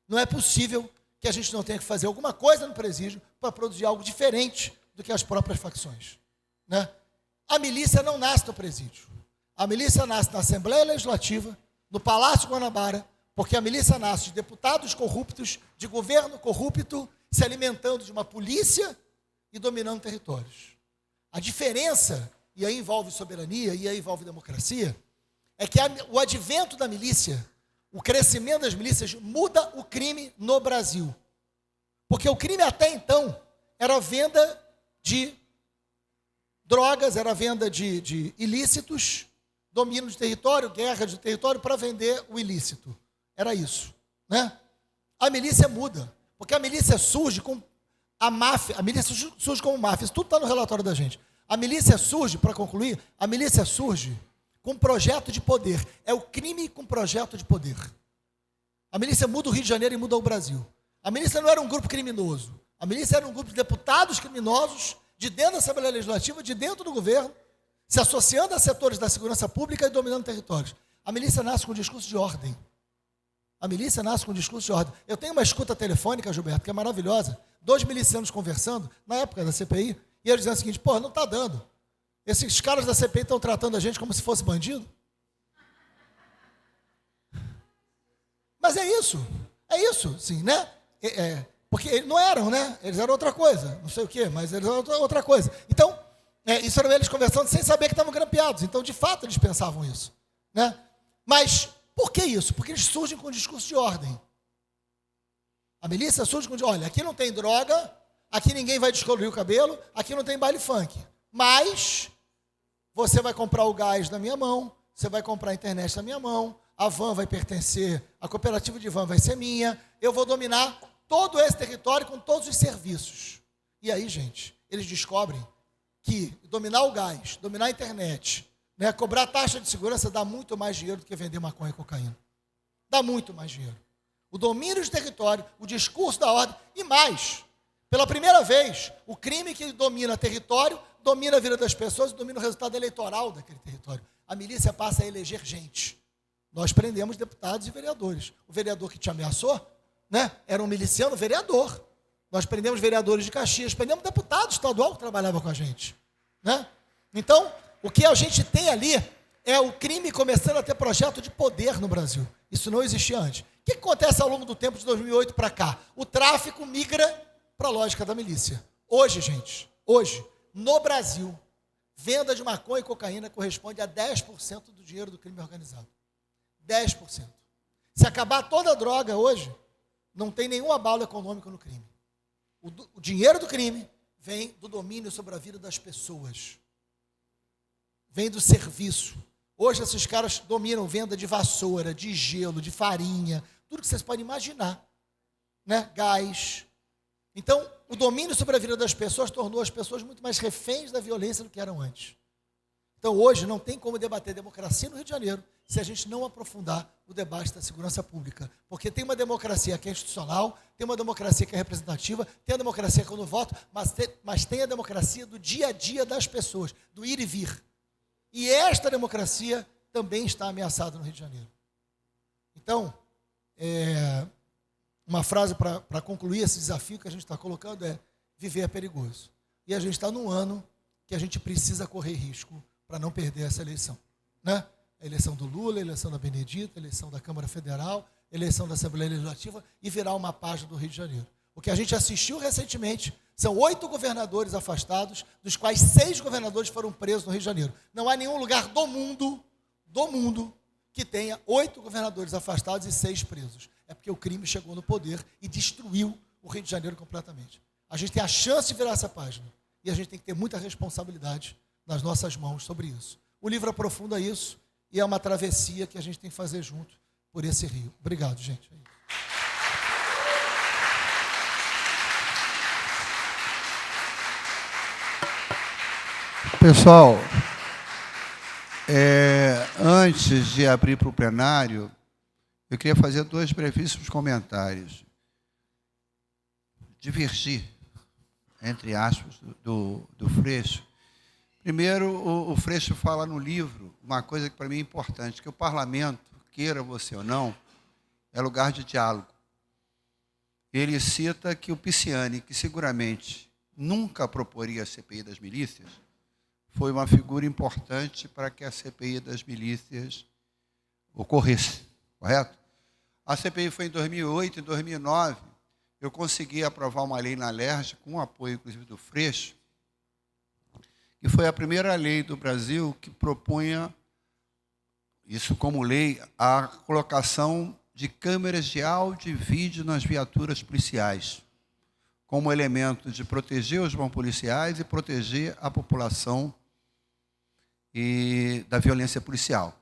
Não é possível que a gente não tenha que fazer alguma coisa no presídio para produzir algo diferente do que as próprias facções. Né? A milícia não nasce no presídio. A milícia nasce na Assembleia Legislativa, no Palácio Guanabara, porque a milícia nasce de deputados corruptos, de governo corrupto, se alimentando de uma polícia e dominando territórios. A diferença, e aí envolve soberania, e aí envolve democracia, é que o advento da milícia, o crescimento das milícias, muda o crime no Brasil. Porque o crime até então era a venda de drogas, era a venda de ilícitos, domínio de território, guerra de território para vender o ilícito. Era isso. Né? A milícia muda, porque a milícia surge com a máfia, a milícia surge como máfia, isso tudo está no relatório da gente. A milícia surge, para concluir, a milícia surge com projeto de poder. É o crime com projeto de poder. A milícia muda o Rio de Janeiro e muda o Brasil. A milícia não era um grupo criminoso. A milícia era um grupo de deputados criminosos de dentro da Assembleia Legislativa, de dentro do governo, se associando a setores da segurança pública e dominando territórios. A milícia nasce com um discurso de ordem. A milícia nasce com um discurso de ordem. Eu tenho uma escuta telefônica, Gilberto, que é maravilhosa. 2 milicianos conversando, na época da CPI, e eles dizendo o seguinte: não está dando. Esses caras da CPI estão tratando a gente como se fosse bandido. Mas é isso, sim, né? Porque eles não eram, né? Eles eram outra coisa, não sei o quê, mas eles eram outra coisa. Então, isso eram eles conversando sem saber que estavam grampeados. Então, de fato, eles pensavam isso. Né? Mas, por que isso? Porque eles surgem com um discurso de ordem. A milícia surge com olha, aqui não tem droga, aqui ninguém vai descolorir o cabelo, aqui não tem baile funk. Mas você vai comprar o gás na minha mão, você vai comprar a internet na minha mão, a van vai pertencer, a cooperativa de van vai ser minha, eu vou dominar todo esse território com todos os serviços. E aí, gente, eles descobrem que dominar o gás, dominar a internet, né, cobrar taxa de segurança dá muito mais dinheiro do que vender maconha e cocaína. Dá muito mais dinheiro. O domínio de território, o discurso da ordem e mais. Pela primeira vez, o crime que domina território, domina a vida das pessoas e domina o resultado eleitoral daquele território. A milícia passa a eleger gente. Nós prendemos deputados e vereadores. O vereador que te ameaçou, né, era um miliciano vereador. Nós prendemos vereadores de Caxias, prendemos deputado estadual que trabalhava com a gente. Né? Então, o que a gente tem ali é o crime começando a ter projeto de poder no Brasil. Isso não existia antes. O que acontece ao longo do tempo de 2008 para cá? O tráfico migra para a lógica da milícia. Hoje, gente, no Brasil, venda de maconha e cocaína corresponde a 10% do dinheiro do crime organizado. 10%. Se acabar toda a droga hoje, não tem nenhum abalo econômico no crime. O dinheiro do crime vem do domínio sobre a vida das pessoas. Vem do serviço. Hoje esses caras dominam venda de vassoura, de gelo, de farinha, tudo que vocês podem imaginar, né? Gás. Então, o domínio sobre a vida das pessoas tornou as pessoas muito mais reféns da violência do que eram antes. Então, hoje, não tem como debater democracia no Rio de Janeiro se a gente não aprofundar o debate da segurança pública. Porque tem uma democracia que é institucional, tem uma democracia que é representativa, tem a democracia que eu não voto, mas tem a democracia do dia a dia das pessoas, do ir e vir. E esta democracia também está ameaçada no Rio de Janeiro. Então, uma frase para concluir esse desafio que a gente está colocando é: viver é perigoso. E a gente está num ano que a gente precisa correr risco para não perder essa eleição. Né? A eleição do Lula, a eleição da Benedita, a eleição da Câmara Federal, a eleição da Assembleia Legislativa e virar uma página do Rio de Janeiro. O que a gente assistiu recentemente são 8 governadores afastados, dos quais 6 governadores foram presos no Rio de Janeiro. Não há nenhum lugar do mundo, que tenha 8 governadores afastados e 6 presos. É porque o crime chegou no poder e destruiu o Rio de Janeiro completamente. A gente tem a chance de virar essa página e a gente tem que ter muita responsabilidade nas nossas mãos sobre isso. O livro aprofunda isso e é uma travessia que a gente tem que fazer junto por esse rio. Obrigado, gente. Pessoal, antes de abrir para o plenário, eu queria fazer 2 brevíssimos comentários. Divergir, entre aspas, do Freixo. Primeiro, o Freixo fala no livro uma coisa que para mim é importante, que o parlamento, queira você ou não, é lugar de diálogo. Ele cita que o Pisciani, que seguramente nunca proporia a CPI das milícias, foi uma figura importante para que a CPI das milícias ocorresse, correto? A CPI foi em 2008, em 2009, eu consegui aprovar uma lei na LERJ, com o apoio, inclusive, do Freixo, que foi a primeira lei do Brasil que propunha, isso como lei, a colocação de câmeras de áudio e vídeo nas viaturas policiais, como elemento de proteger os bons policiais e proteger a população da violência policial.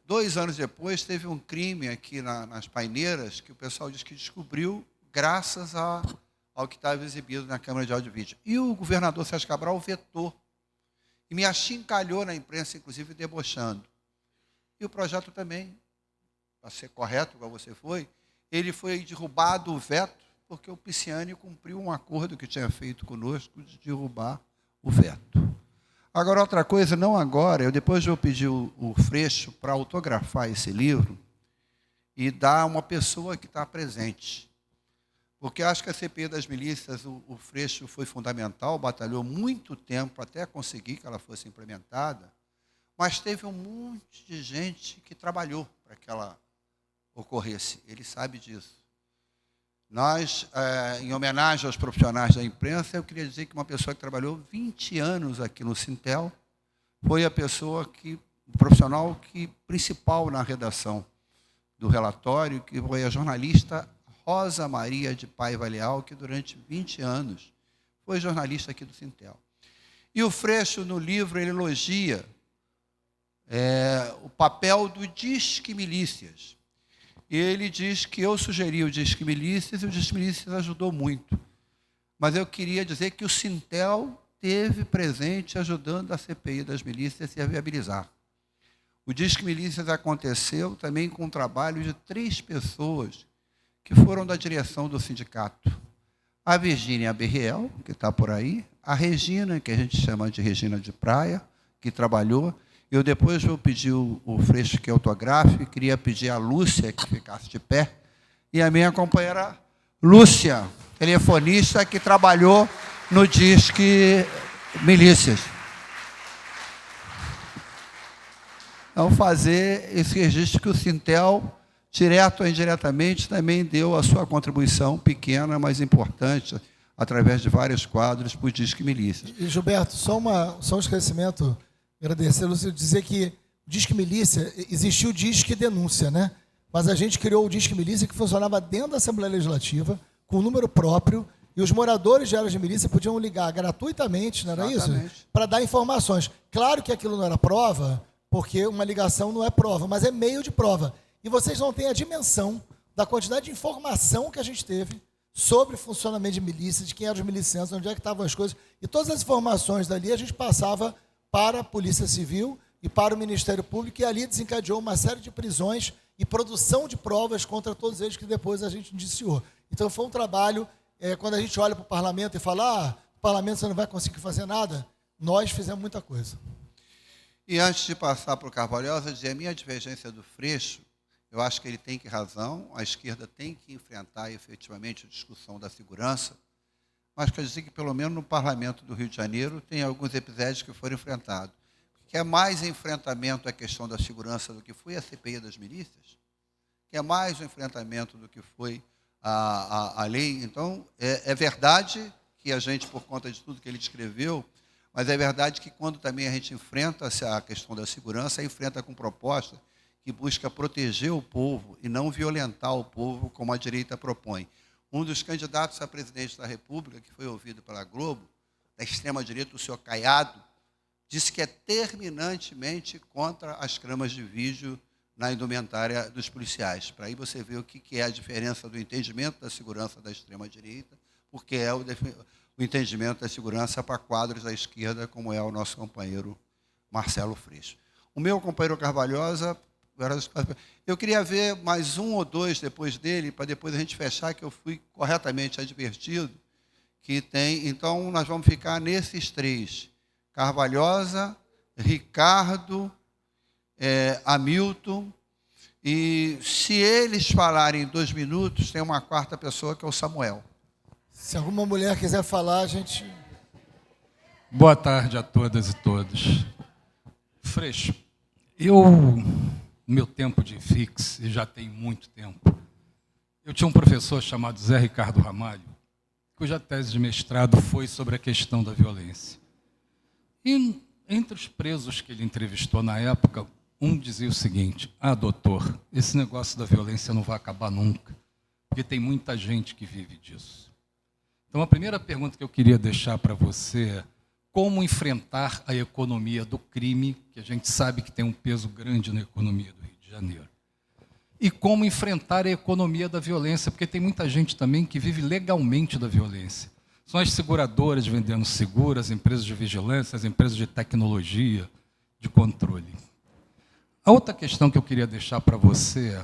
2 anos depois, teve um crime aqui nas Paineiras, que o pessoal diz que descobriu graças ao que estava exibido na Câmara de Áudio e Vídeo. E o governador Sérgio Cabral vetou. E me achincalhou na imprensa, inclusive, debochando. E o projeto também, para ser correto, igual você foi, ele foi derrubado o veto, porque o Pisciani cumpriu um acordo que tinha feito conosco de derrubar o veto. Agora, outra coisa, não agora, depois eu pedi o Freixo para autografar esse livro e dar a uma pessoa que está presente. Porque eu acho que a CPI das milícias, o Freixo foi fundamental, batalhou muito tempo até conseguir que ela fosse implementada, mas teve um monte de gente que trabalhou para que ela ocorresse. Ele sabe disso. Nós, em homenagem aos profissionais da imprensa, eu queria dizer que uma pessoa que trabalhou 20 anos aqui no Sintel foi a pessoa o profissional principal na redação do relatório, que foi a jornalista Rosa Maria de Paiva Leal, que durante 20 anos foi jornalista aqui do Sintel. E o Freixo, no livro, ele elogia o papel do Disque Milícias. Ele diz que eu sugeri o Disque Milícias e o Disque Milícias ajudou muito. Mas eu queria dizer que o Sintel teve presente ajudando a CPI das milícias a viabilizar. O Disque Milícias aconteceu também com o trabalho de 3 pessoas que foram da direção do sindicato. A Virgínia Berriel, que está por aí, a Regina, que a gente chama de Regina de Praia, que trabalhou. Eu depois vou pedir o Freixo que autografe, queria pedir a Lúcia que ficasse de pé, e a minha companheira Lúcia, telefonista que trabalhou no Disque Milícias. Então, fazer esse registro que o Sintel, direto ou indiretamente, também deu a sua contribuição pequena, mas importante, através de vários quadros para o Disque Milícias. E, Gilberto, só um esclarecimento, agradecer, Lúcio, dizer que o Disque Milícia, existiu o Disque Denúncia, né? Mas a gente criou o Disque Milícia que funcionava dentro da Assembleia Legislativa, com um número próprio, e os moradores de áreas de milícia podiam ligar gratuitamente, não era isso? Para dar informações. Claro que aquilo não era prova, porque uma ligação não é prova, mas é meio de prova. E vocês não têm a dimensão da quantidade de informação que a gente teve sobre funcionamento de milícia, de quem eram os milicianos, onde é que estavam as coisas. E todas as informações dali a gente passava para a Polícia Civil e para o Ministério Público, e ali desencadeou uma série de prisões e produção de provas contra todos eles que depois a gente indiciou. Então foi um trabalho, quando a gente olha para o parlamento e fala, o parlamento você não vai conseguir fazer nada, nós fizemos muita coisa. E antes de passar para o Carvalhosa, dizer a minha divergência do Freixo, eu acho que ele tem que razão, a esquerda tem que enfrentar efetivamente a discussão da segurança, mas quer dizer que pelo menos no parlamento do Rio de Janeiro tem alguns episódios que foram enfrentados. Que é mais enfrentamento à questão da segurança do que foi a CPI das milícias, que é mais um enfrentamento do que foi a lei. Então, é verdade que a gente, por conta de tudo que ele descreveu, mas é verdade que quando também a gente enfrenta a questão da segurança, enfrenta com proposta que busca proteger o povo e não violentar o povo, como a direita propõe. Um dos candidatos a presidente da República, que foi ouvido pela Globo, da extrema-direita, o senhor Caiado, disse que é terminantemente contra as câmeras de vídeo na indumentária dos policiais. Para aí você ver o que é a diferença do entendimento da segurança da extrema-direita, porque é o entendimento da segurança para quadros da esquerda, como é o nosso companheiro Marcelo Freixo. O meu companheiro Carvalhosa, eu queria ver mais um ou dois depois dele, para depois a gente fechar, que eu fui corretamente advertido, que tem. Então, nós vamos ficar nesses três. Carvalhosa, Ricardo, Hamilton, e se eles falarem 2 minutos, tem uma quarta pessoa que é o Samuel. Se alguma mulher quiser falar, a gente... Boa tarde a todas e todos. Freixo, no meu tempo de FIX, e já tem muito tempo, eu tinha um professor chamado Zé Ricardo Ramalho, cuja tese de mestrado foi sobre a questão da violência. E entre os presos que ele entrevistou na época, um dizia o seguinte: doutor, esse negócio da violência não vai acabar nunca, porque tem muita gente que vive disso. Então, a primeira pergunta que eu queria deixar para você é como enfrentar a economia do crime, que a gente sabe que tem um peso grande na economia do Rio de Janeiro. E como enfrentar a economia da violência, porque tem muita gente também que vive legalmente da violência. São as seguradoras vendendo seguro, as empresas de vigilância, as empresas de tecnologia, de controle. A outra questão que eu queria deixar para você é: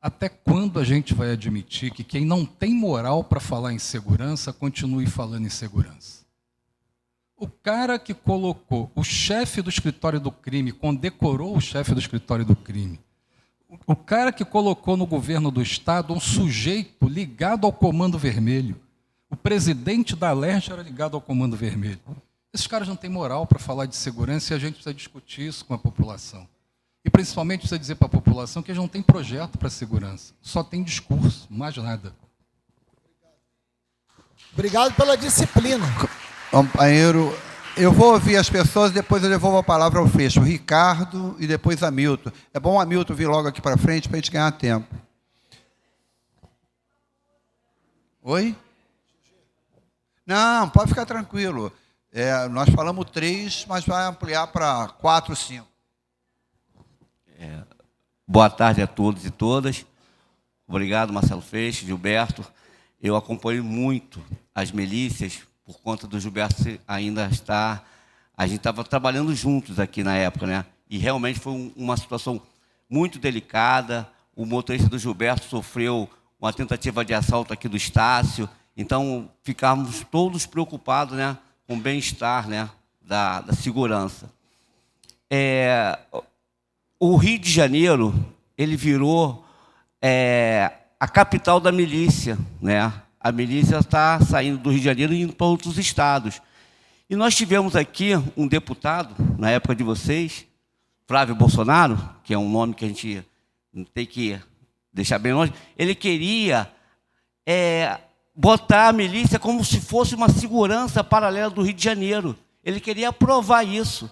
até quando a gente vai admitir que quem não tem moral para falar em segurança continue falando em segurança? O cara que colocou o chefe do escritório do crime, condecorou o chefe do escritório do crime, o cara que colocou no governo do Estado um sujeito ligado ao Comando Vermelho, o presidente da Alerj era ligado ao Comando Vermelho. Esses caras não têm moral para falar de segurança e a gente precisa discutir isso com a população. E, principalmente, precisa dizer para a população que eles não têm projeto para segurança, só tem discurso, mais nada. Obrigado pela disciplina. Companheiro, eu vou ouvir as pessoas e depois eu devolvo a palavra ao Freixo. Ricardo e depois Hamilton. É bom o Hamilton vir logo aqui para frente para a gente ganhar tempo. Oi? Não, pode ficar tranquilo. Nós falamos 3, mas vai ampliar para 4, 5. Boa tarde a todos e todas. Obrigado, Marcelo Freixo, Gilberto. Eu acompanho muito as milícias, por conta do Gilberto ainda estar... A gente estava trabalhando juntos aqui na época, né? E realmente foi uma situação muito delicada. O motorista do Gilberto sofreu uma tentativa de assalto aqui do Estácio. Então, ficávamos todos preocupados, né, com o bem-estar, né, da segurança. O Rio de Janeiro, ele virou a capital da milícia, né? A milícia está saindo do Rio de Janeiro e indo para outros estados. E nós tivemos aqui um deputado, na época de vocês, Flávio Bolsonaro, que é um nome que a gente tem que deixar bem longe, ele queria botar a milícia como se fosse uma segurança paralela do Rio de Janeiro. Ele queria aprovar isso.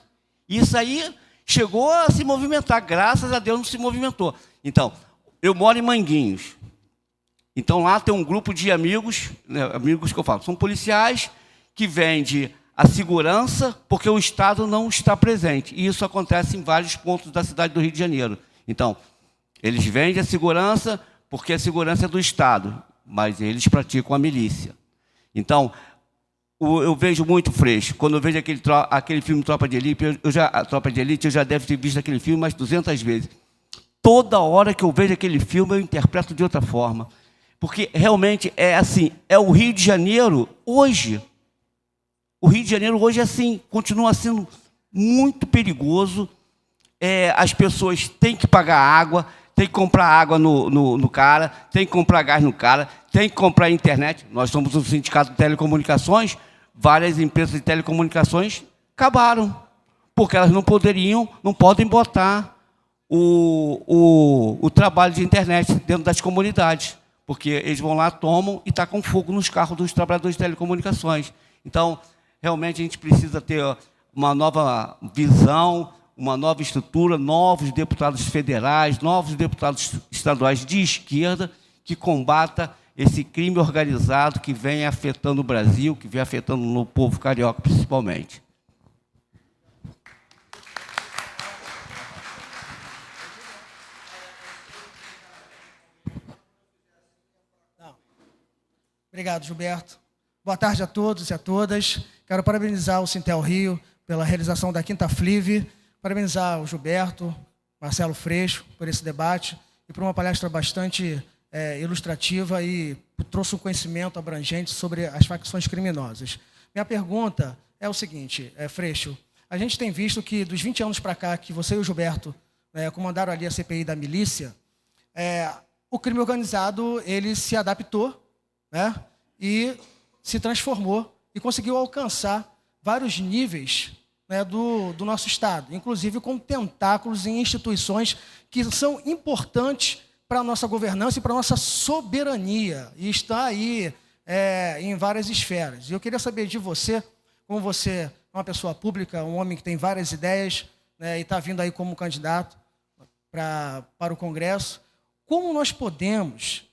Isso aí chegou a se movimentar, graças a Deus não se movimentou. Então, eu moro em Manguinhos. Então, lá tem um grupo de amigos, né, amigos que eu falo, são policiais que vendem a segurança porque o Estado não está presente. E isso acontece em vários pontos da cidade do Rio de Janeiro. Então, eles vendem a segurança porque a segurança é do Estado, mas eles praticam a milícia. Então, eu vejo muito Freixo. Quando eu vejo aquele filme Tropa de Elite, eu já devo ter visto aquele filme umas 200 vezes. Toda hora que eu vejo aquele filme, eu interpreto de outra forma. Porque realmente é assim, é o Rio de Janeiro hoje. O Rio de Janeiro hoje é assim, continua sendo muito perigoso. As pessoas têm que pagar água, têm que comprar água no cara, têm que comprar gás no cara, têm que comprar internet. Nós somos um sindicato de telecomunicações, várias empresas de telecomunicações acabaram, porque elas não podem botar o trabalho de internet dentro das comunidades, porque eles vão lá, tomam e tacam fogo nos carros dos trabalhadores de telecomunicações. Então, realmente, a gente precisa ter uma nova visão, uma nova estrutura, novos deputados federais, novos deputados estaduais de esquerda que combata esse crime organizado que vem afetando o Brasil, que vem afetando o povo carioca, principalmente. Obrigado, Gilberto. Boa tarde a todos e a todas. Quero parabenizar o Sintel Rio pela realização da Quinta Flive, parabenizar o Gilberto, Marcelo Freixo, por esse debate e por uma palestra bastante ilustrativa e trouxe um conhecimento abrangente sobre as facções criminosas. Minha pergunta é o seguinte, Freixo, a gente tem visto que dos 20 anos para cá que você e o Gilberto comandaram ali a CPI da milícia, o crime organizado ele se adaptou, né, e se transformou e conseguiu alcançar vários níveis, né, do nosso Estado, inclusive com tentáculos em instituições que são importantes para a nossa governança e para a nossa soberania, e está aí em várias esferas. E eu queria saber de você, como você é uma pessoa pública, um homem que tem várias ideias, né, e está vindo aí como candidato para o Congresso, como nós podemos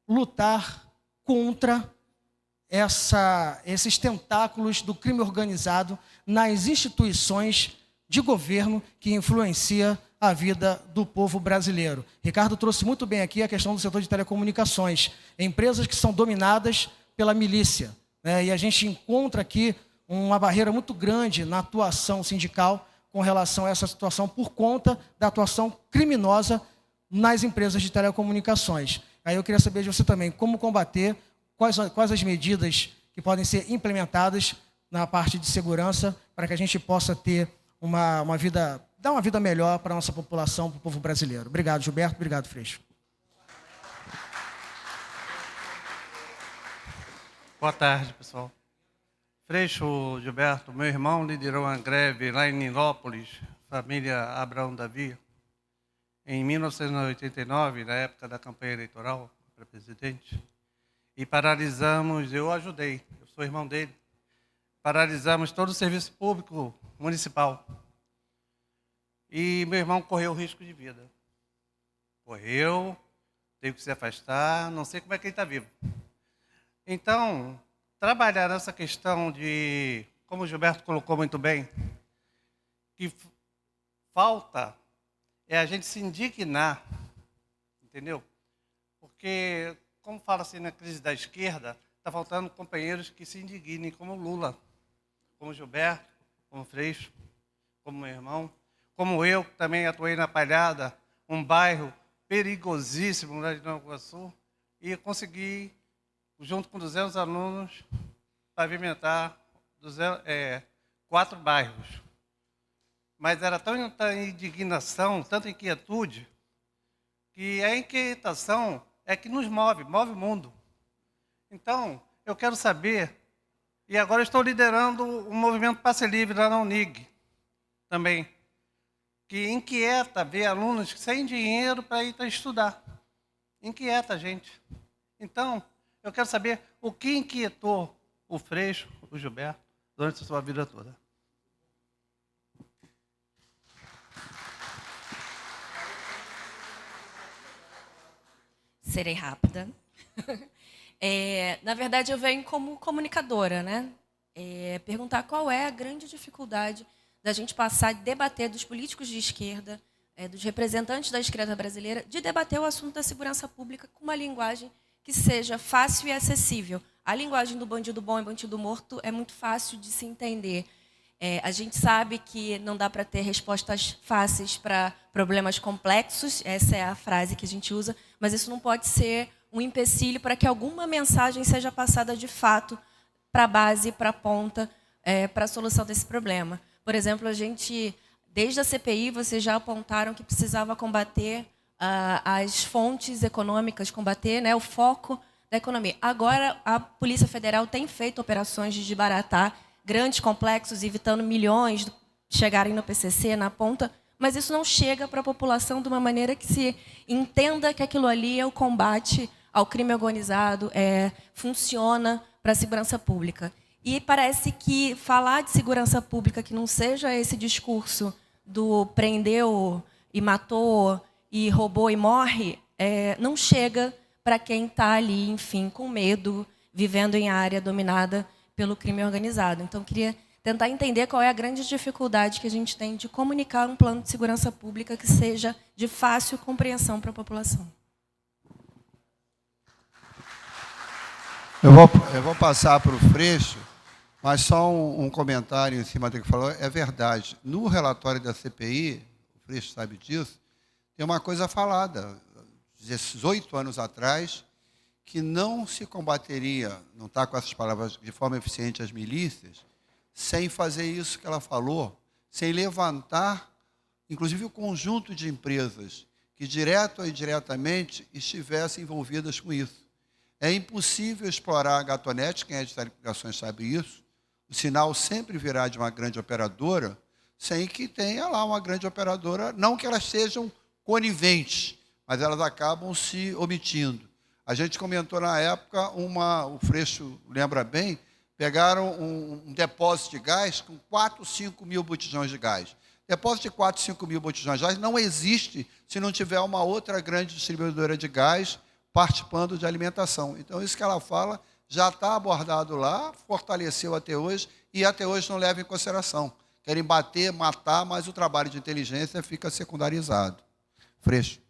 lutar contra esses tentáculos do crime organizado nas instituições de governo que influencia a vida do povo brasileiro. Ricardo trouxe muito bem aqui a questão do setor de telecomunicações, empresas que são dominadas pela milícia, né? E a gente encontra aqui uma barreira muito grande na atuação sindical com relação a essa situação por conta da atuação criminosa nas empresas de telecomunicações. Aí eu queria saber de você também como combater, quais as medidas que podem ser implementadas na parte de segurança para que a gente possa ter dar uma vida melhor para a nossa população, para o povo brasileiro. Obrigado, Gilberto. Obrigado, Freixo. Boa tarde, pessoal. Freixo, Gilberto, meu irmão liderou uma greve lá em Nilópolis, família Abraão Davi, em 1989, na época da campanha eleitoral para presidente, e paralisamos, eu ajudei, eu sou irmão dele, paralisamos todo o serviço público municipal. E meu irmão correu risco de vida. Correu, teve que se afastar, não sei como é que ele está vivo. Então, trabalhar nessa questão de, como o Gilberto colocou muito bem, que falta a gente se indignar, entendeu? Porque, como fala assim na crise da esquerda, está faltando companheiros que se indignem, como Lula, como Gilberto, como Freixo, como meu irmão, como eu, que também atuei na Palhada, um bairro perigosíssimo lá de Nova Iguaçu, e consegui, junto com 200 alunos, pavimentar 4 bairros. Mas era tanta indignação, tanta inquietude, que a inquietação é que nos move o mundo. Então, eu quero saber, e agora estou liderando o movimento Passe Livre lá na UNIG, também, que inquieta ver alunos sem dinheiro para ir estudar. Inquieta a gente. Então, eu quero saber o que inquietou o Freixo, o Gilberto, durante a sua vida toda. Serei rápida. Na verdade, eu venho como comunicadora, né? Perguntar qual é a grande dificuldade da gente passar de debater dos políticos de esquerda, dos representantes da esquerda brasileira, de debater o assunto da segurança pública com uma linguagem que seja fácil e acessível. A linguagem do bandido bom e bandido morto é muito fácil de se entender. A gente sabe que não dá para ter respostas fáceis para problemas complexos, essa é a frase que a gente usa, mas isso não pode ser um empecilho para que alguma mensagem seja passada de fato para a base, para a ponta, para a solução desse problema. Por exemplo, a gente, desde a CPI, vocês já apontaram que precisava combater as fontes econômicas, combater, né, o foco da economia. Agora, a Polícia Federal tem feito operações de desbaratar grandes complexos, evitando milhões chegarem no PCC, na ponta, mas isso não chega para a população de uma maneira que se entenda que aquilo ali é o combate ao crime organizado, funciona para a segurança pública. E parece que falar de segurança pública que não seja esse discurso do prendeu e matou e roubou e morre, não chega para quem está ali, enfim, com medo, vivendo em área dominada pelo crime organizado. Então, eu queria tentar entender qual é a grande dificuldade que a gente tem de comunicar um plano de segurança pública que seja de fácil compreensão para a população. Eu vou passar para o Freixo, mas só um comentário em cima do que falou. É verdade. No relatório da CPI, o Freixo sabe disso, tem uma coisa falada, 18 anos atrás, que não se combateria, não está com essas palavras, de forma eficiente as milícias, sem fazer isso que ela falou, sem levantar, inclusive, o conjunto de empresas que, direto ou indiretamente, estivessem envolvidas com isso. É impossível explorar a gatonete, quem é de telecomunicações sabe isso, o sinal sempre virá de uma grande operadora, sem que tenha lá uma grande operadora, não que elas sejam coniventes, mas elas acabam se omitindo. A gente comentou na época, o Freixo lembra bem, pegaram um depósito de gás com 4, 5 mil botijões de gás. Depósito de 4, 5 mil botijões de gás não existe se não tiver uma outra grande distribuidora de gás participando de alimentação. Então, isso que ela fala já está abordado lá, fortaleceu até hoje, e até hoje não leva em consideração. Querem bater, matar, mas o trabalho de inteligência fica secundarizado. Freixo.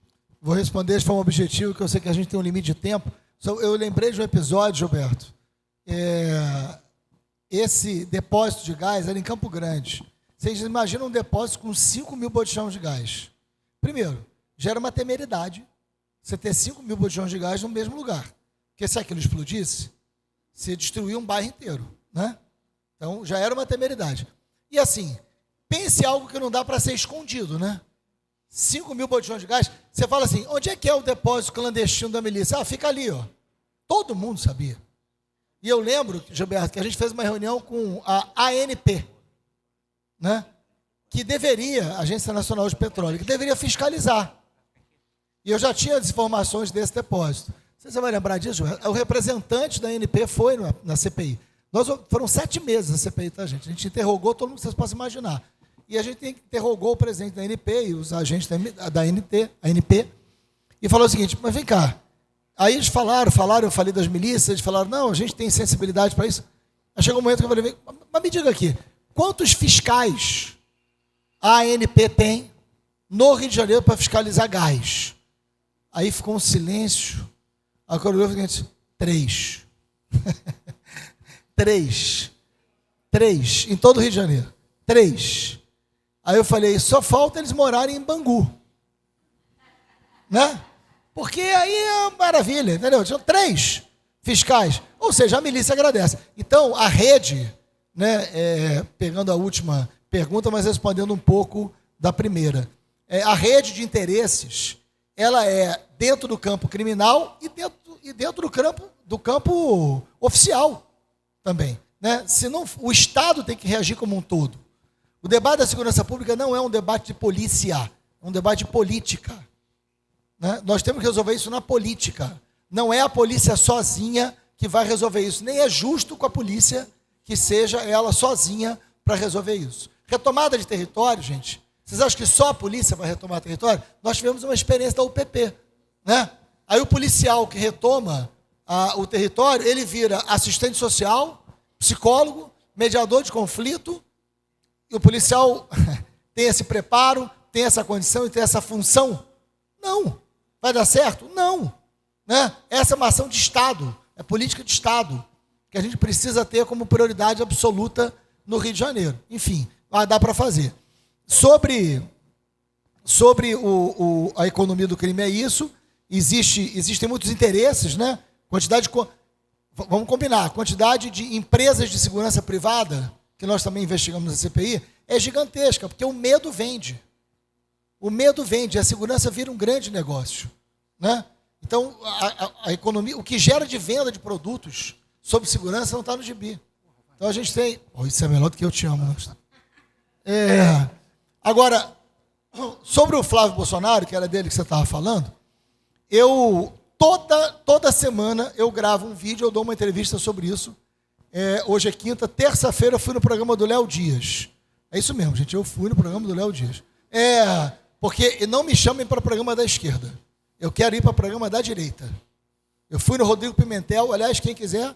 Vou responder de forma objetiva, que eu sei que a gente tem um limite de tempo. Eu lembrei de um episódio, Gilberto. Esse depósito de gás era em Campo Grande. Vocês imaginam um depósito com 5 mil botijões de gás. Primeiro, gera uma temeridade você ter 5 mil botijões de gás no mesmo lugar. Porque se aquilo explodisse, você destruía um bairro inteiro, né? Então, já era uma temeridade. E assim, pense algo que não dá para ser escondido, né? 5 mil botijões de gás, você fala assim, onde é que é o depósito clandestino da milícia? Ah, fica ali, ó. Todo mundo sabia. E eu lembro, Gilberto, que a gente fez uma reunião com a ANP, né? Que deveria, Agência Nacional de Petróleo, que deveria fiscalizar. E eu já tinha as informações desse depósito. Você vai lembrar disso, Gilberto? O representante da ANP foi na CPI. Foram 7 meses a CPI, tá, gente? A gente interrogou todo mundo que vocês possam imaginar. E a gente interrogou o presidente da ANP e os agentes da ANP e falou o seguinte, mas vem cá. Aí eles falaram, eu falei das milícias, eles falaram, não, a gente tem sensibilidade para isso. Aí chegou um momento que eu falei, mas me diga aqui, quantos fiscais a ANP tem no Rio de Janeiro para fiscalizar gás? Aí ficou um silêncio. Aí eu olhei e disse, 3. 3 em todo o Rio de Janeiro. 3. Aí eu falei, só falta eles morarem em Bangu. Né? Porque aí é maravilha, entendeu? São 3 fiscais. Ou seja, a milícia agradece. Então, a rede, né, pegando a última pergunta, mas respondendo um pouco da primeira. A rede de interesses, ela é dentro do campo criminal e dentro do campo oficial também. Né? Senão, o Estado tem que reagir como um todo. O debate da segurança pública não é um debate de polícia, é um debate de política. Né? Nós temos que resolver isso na política. Não é a polícia sozinha que vai resolver isso. Nem é justo com a polícia que seja ela sozinha para resolver isso. Retomada de território, gente. Vocês acham que só a polícia vai retomar território? Nós tivemos uma experiência da UPP. Né? Aí o policial que retoma o território, ele vira assistente social, psicólogo, mediador de conflito, e o policial tem esse preparo, tem essa condição e tem essa função? Não. Vai dar certo? Não. Né? Essa é uma ação de Estado, é política de Estado, que a gente precisa ter como prioridade absoluta no Rio de Janeiro. Enfim, dá para fazer. Sobre a economia do crime é isso, existem muitos interesses, né? Vamos combinar, a quantidade de empresas de segurança privada, que nós também investigamos na CPI, é gigantesca, porque o medo vende. O medo vende, a segurança vira um grande negócio. Né? Então, a economia, o que gera de venda de produtos sobre segurança não está no gibi. Então, a gente tem... isso é melhor do que eu te amo. Né? Agora, sobre o Flávio Bolsonaro, que era dele que você estava falando, toda semana eu gravo um vídeo, eu dou uma entrevista sobre isso. Hoje é quinta, terça-feira eu fui no programa do Léo Dias. É isso mesmo, gente, eu fui no programa do Léo Dias. Porque não me chamem para o programa da esquerda. Eu quero ir para o programa da direita. Eu fui no Rodrigo Pimentel, aliás, quem quiser,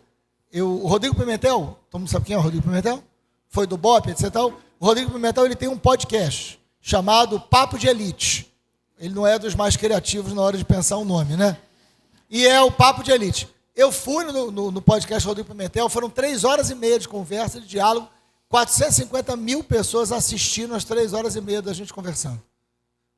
o Rodrigo Pimentel, todo mundo sabe quem é o Rodrigo Pimentel? Foi do BOP, etc. O Rodrigo Pimentel ele tem um podcast chamado Papo de Elite. Ele não é dos mais criativos na hora de pensar um nome, né? E é o Papo de Elite. Eu fui no podcast Rodrigo Pimentel, foram 3 horas e meia de conversa, de diálogo, 450 mil pessoas assistindo as 3 horas e meia da gente conversando.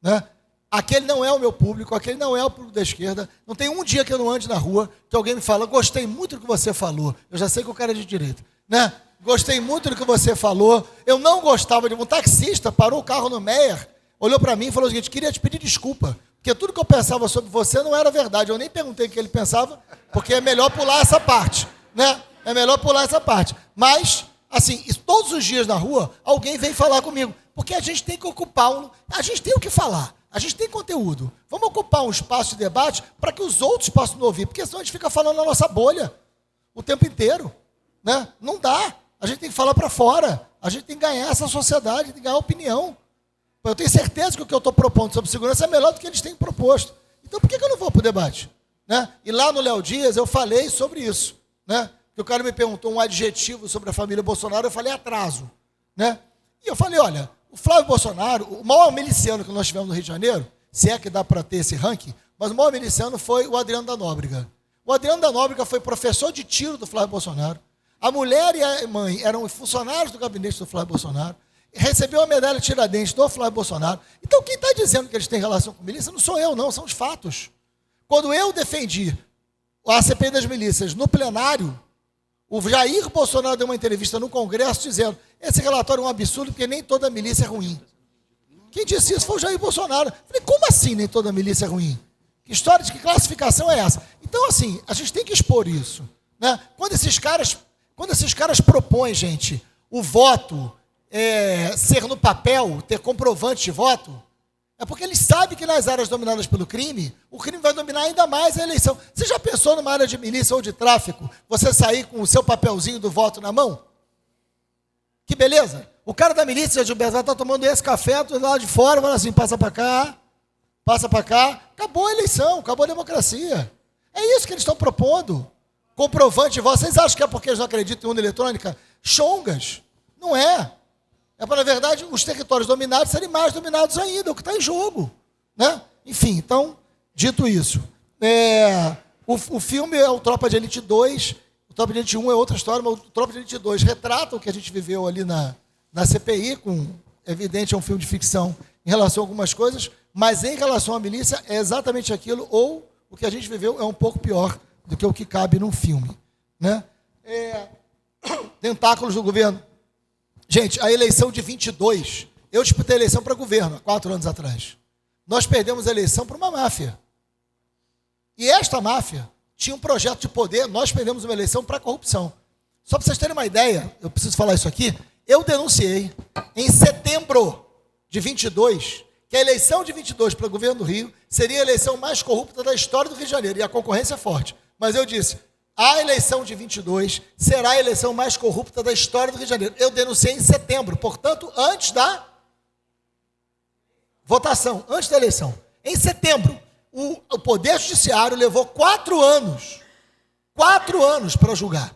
Né? Aquele não é o meu público, aquele não é o público da esquerda. Não tem um dia que eu não ande na rua que alguém me fala, gostei muito do que você falou. Eu já sei que o cara é de direita. Né? Gostei muito do que você falou. Eu não gostava de... Um taxista parou o carro no Meier, olhou para mim e falou o seguinte, queria te pedir desculpa, porque tudo que eu pensava sobre você não era verdade. Eu nem perguntei o que ele pensava, porque é melhor pular essa parte. Né? É melhor pular essa parte. Mas, assim, todos os dias na rua, alguém vem falar comigo. Porque a gente tem que ocupar a gente tem o que falar. A gente tem conteúdo. Vamos ocupar um espaço de debate para que os outros possam ouvir, porque senão a gente fica falando na nossa bolha o tempo inteiro. Né? Não dá. A gente tem que falar para fora. A gente tem que ganhar essa sociedade, tem que ganhar opinião. Eu tenho certeza que o que eu estou propondo sobre segurança é melhor do que eles têm proposto. Então por que eu não vou para o debate? Né? E lá no Léo Dias eu falei sobre isso. Né? Porque o cara me perguntou um adjetivo sobre a família Bolsonaro, eu falei atraso. Né? E eu falei, olha, o Flávio Bolsonaro, o maior miliciano que nós tivemos no Rio de Janeiro, se é que dá para ter esse ranking, mas o maior miliciano foi o Adriano da Nóbrega. O Adriano da Nóbrega foi professor de tiro do Flávio Bolsonaro. A mulher e a mãe eram funcionários do gabinete do Flávio Bolsonaro. Recebeu a medalha Tiradentes do Flávio Bolsonaro. Então quem está dizendo que eles têm relação com milícia não sou eu, não, são os fatos. Quando eu defendi a CPI das milícias no plenário, o Jair Bolsonaro deu uma entrevista no Congresso dizendo esse relatório é um absurdo porque nem toda milícia é ruim. Quem disse isso foi o Jair Bolsonaro. Eu falei, como assim nem toda milícia é ruim? Que história de que classificação é essa? Então, assim, a gente tem que expor isso. Né? Quando esses caras propõem, gente, o voto ser no papel, ter comprovante de voto, é porque eles sabem que nas áreas dominadas pelo crime, o crime vai dominar ainda mais a eleição. Você já pensou numa área de milícia ou de tráfico, você sair com o seu papelzinho do voto na mão? Que beleza. O cara da milícia, Gilberto, vai estar tomando esse café do lado de fora, fala assim, passa para cá, acabou a eleição, acabou a democracia. É isso que eles estão propondo. Comprovante de voto. Vocês acham que é porque eles não acreditam em urna eletrônica? Chongas. Não é. É para, na verdade, os territórios dominados serem mais dominados ainda, o que está em jogo. Né? Enfim, então, dito isso, o filme é o Tropa de Elite 2, o Tropa de Elite 1 é outra história, mas o Tropa de Elite 2 retrata o que a gente viveu ali na CPI, evidente, é um filme de ficção em relação a algumas coisas, mas em relação à milícia é exatamente aquilo, ou o que a gente viveu é um pouco pior do que o que cabe num filme. Né? Tentáculos do governo. Gente, a eleição de 22, eu disputei a eleição para governo, há 4 anos atrás. Nós perdemos a eleição para uma máfia. E esta máfia tinha um projeto de poder, nós perdemos uma eleição para corrupção. Só para vocês terem uma ideia, eu preciso falar isso aqui, Eu denunciei em setembro de 22 que a eleição de 22 para o governo do Rio seria a eleição mais corrupta da história do Rio de Janeiro, e a concorrência é forte. Mas eu disse, a eleição de 22 será a eleição mais corrupta da história do Rio de Janeiro. Eu denunciei em setembro, portanto, antes da votação, antes da eleição. Em setembro, o Poder Judiciário levou 4 anos para julgar.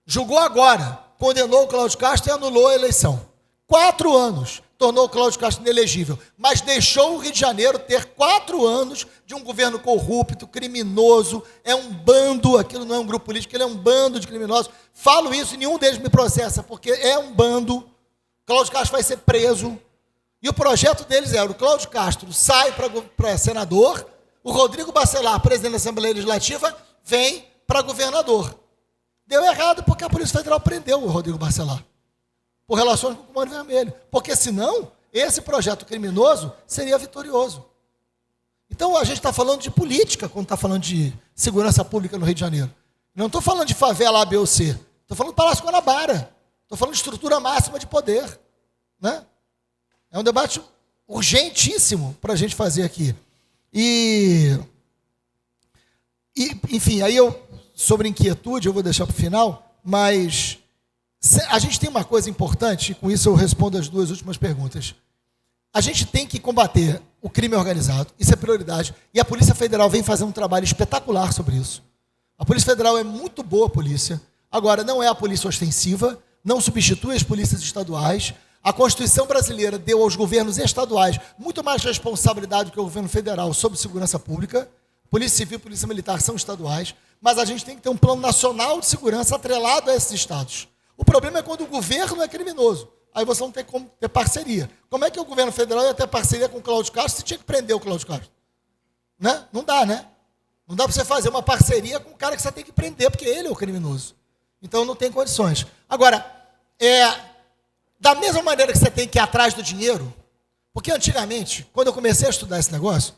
Julgou agora, condenou o Cláudio Castro e anulou a eleição. 4 anos, tornou o Cláudio Castro inelegível, mas deixou o Rio de Janeiro ter 4 anos de um governo corrupto, criminoso, é um bando, aquilo não é um grupo político, ele é um bando de criminosos. Falo isso e nenhum deles me processa, porque é um bando. Cláudio Castro vai ser preso, e o projeto deles era, o Cláudio Castro sai para senador, o Rodrigo Bacelar, presidente da Assembleia Legislativa, vem para governador. Deu errado porque a Polícia Federal prendeu o Rodrigo Bacelar, por relações com o Comando Vermelho. Porque senão, esse projeto criminoso seria vitorioso. Então, a gente está falando de política quando está falando de segurança pública no Rio de Janeiro. Não estou falando de favela A, B ou C. Estou falando de Palácio Guanabara. Estou falando de estrutura máxima de poder. Né? É um debate urgentíssimo para a gente fazer aqui. Enfim, aí sobre inquietude, eu vou deixar para o final, mas a gente tem uma coisa importante, e com isso eu respondo as 2 últimas perguntas. A gente tem que combater o crime organizado, isso é prioridade, e a Polícia Federal vem fazendo um trabalho espetacular sobre isso. A Polícia Federal é muito boa polícia, agora não é a polícia ostensiva, não substitui as polícias estaduais. A Constituição brasileira deu aos governos estaduais muito mais responsabilidade do que o governo federal sobre segurança pública. Polícia Civil e Polícia Militar são estaduais, mas a gente tem que ter um plano nacional de segurança atrelado a esses estados. O problema é quando o governo é criminoso. Aí você não tem como ter parceria. Como é que o governo federal ia ter parceria com o Cláudio Castro se tinha que prender o Cláudio Castro? Né? Não dá, né? Não dá para você fazer uma parceria com o cara que você tem que prender, porque ele é o criminoso. Então não tem condições. Agora, da mesma maneira que você tem que ir atrás do dinheiro, porque antigamente, quando eu comecei a estudar esse negócio,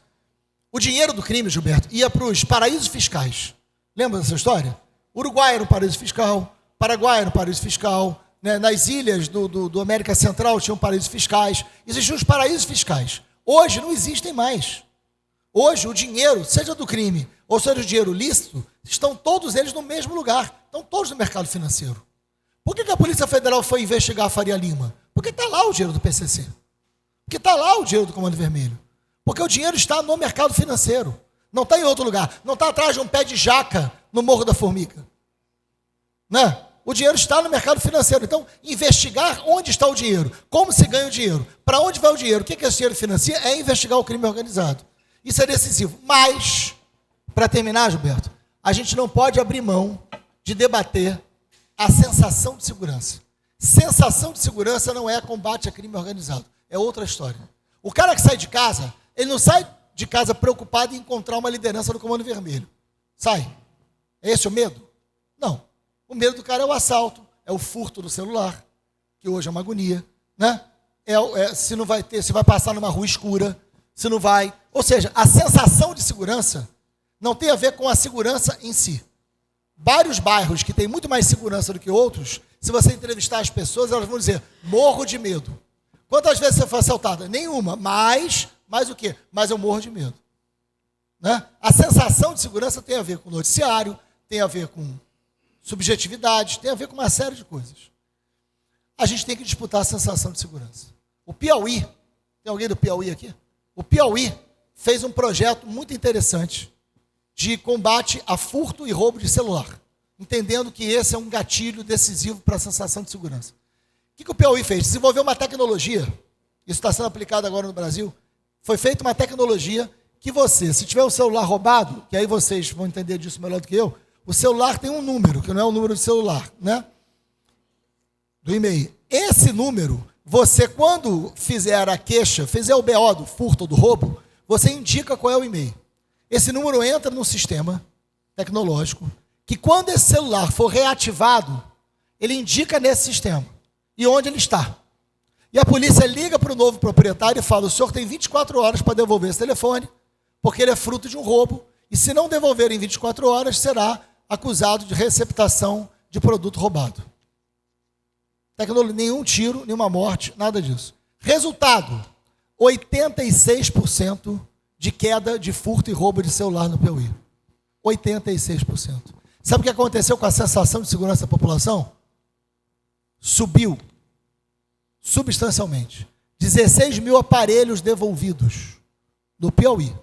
o dinheiro do crime, Gilberto, ia para os paraísos fiscais. Lembra dessa história? Uruguai era um paraíso fiscal, Paraguai era um paraíso fiscal, né? Nas ilhas do América Central tinham paraísos fiscais, existiam os paraísos fiscais. Hoje não existem mais. Hoje o dinheiro, seja do crime ou seja o dinheiro lícito, estão todos eles no mesmo lugar, estão todos no mercado financeiro. Por que a Polícia Federal foi investigar a Faria Lima? Porque está lá o dinheiro do PCC. Porque está lá o dinheiro do Comando Vermelho. Porque o dinheiro está no mercado financeiro. Não está em outro lugar. Não está atrás de um pé de jaca no Morro da Formiga. Né? O dinheiro está no mercado financeiro. Então, investigar onde está o dinheiro, como se ganha o dinheiro, para onde vai o dinheiro, o que esse dinheiro financia, é investigar o crime organizado. Isso é decisivo. Mas, para terminar, Gilberto, a gente não pode abrir mão de debater a sensação de segurança. Sensação de segurança não é combate a crime organizado. É outra história. O cara que sai de casa, ele não sai de casa preocupado em encontrar uma liderança do Comando Vermelho. Sai. É esse o medo? Não. O medo do cara é o assalto, é o furto do celular, que hoje é uma agonia, né? Se não vai ter, se vai passar numa rua escura, se não vai. Ou seja, a sensação de segurança não tem a ver com a segurança em si. Vários bairros que têm muito mais segurança do que outros, se você entrevistar as pessoas, elas vão dizer, morro de medo. Quantas vezes você foi assaltada? Nenhuma. Mas o quê? Mas eu morro de medo. Né? A sensação de segurança tem a ver com noticiário, tem a ver com subjetividade, tem a ver com uma série de coisas. A gente tem que disputar a sensação de segurança. O Piauí, tem alguém do Piauí aqui? O Piauí fez um projeto muito interessante de combate a furto e roubo de celular, entendendo que esse é um gatilho decisivo para a sensação de segurança. O que o Piauí fez? Desenvolveu uma tecnologia, isso está sendo aplicado agora no Brasil, foi feita uma tecnologia que você, se tiver um celular roubado, que aí vocês vão entender disso melhor do que eu, o celular tem um número, que não é o número do celular, né? Do e-mail. Esse número, você quando fizer a queixa, fizer o BO do furto ou do roubo, você indica qual é o e-mail. Esse número entra no sistema tecnológico, que quando esse celular for reativado, ele indica nesse sistema, e onde ele está. E a polícia liga para o novo proprietário e fala, o senhor tem 24 horas para devolver esse telefone, porque ele é fruto de um roubo, e se não devolver em 24 horas, será acusado de receptação de produto roubado. Nenhum tiro, nenhuma morte, nada disso. Resultado, 86% de queda de furto e roubo de celular no Piauí. 86%. Sabe o que aconteceu com a sensação de segurança da população? Subiu substancialmente. 16 mil aparelhos devolvidos no Piauí.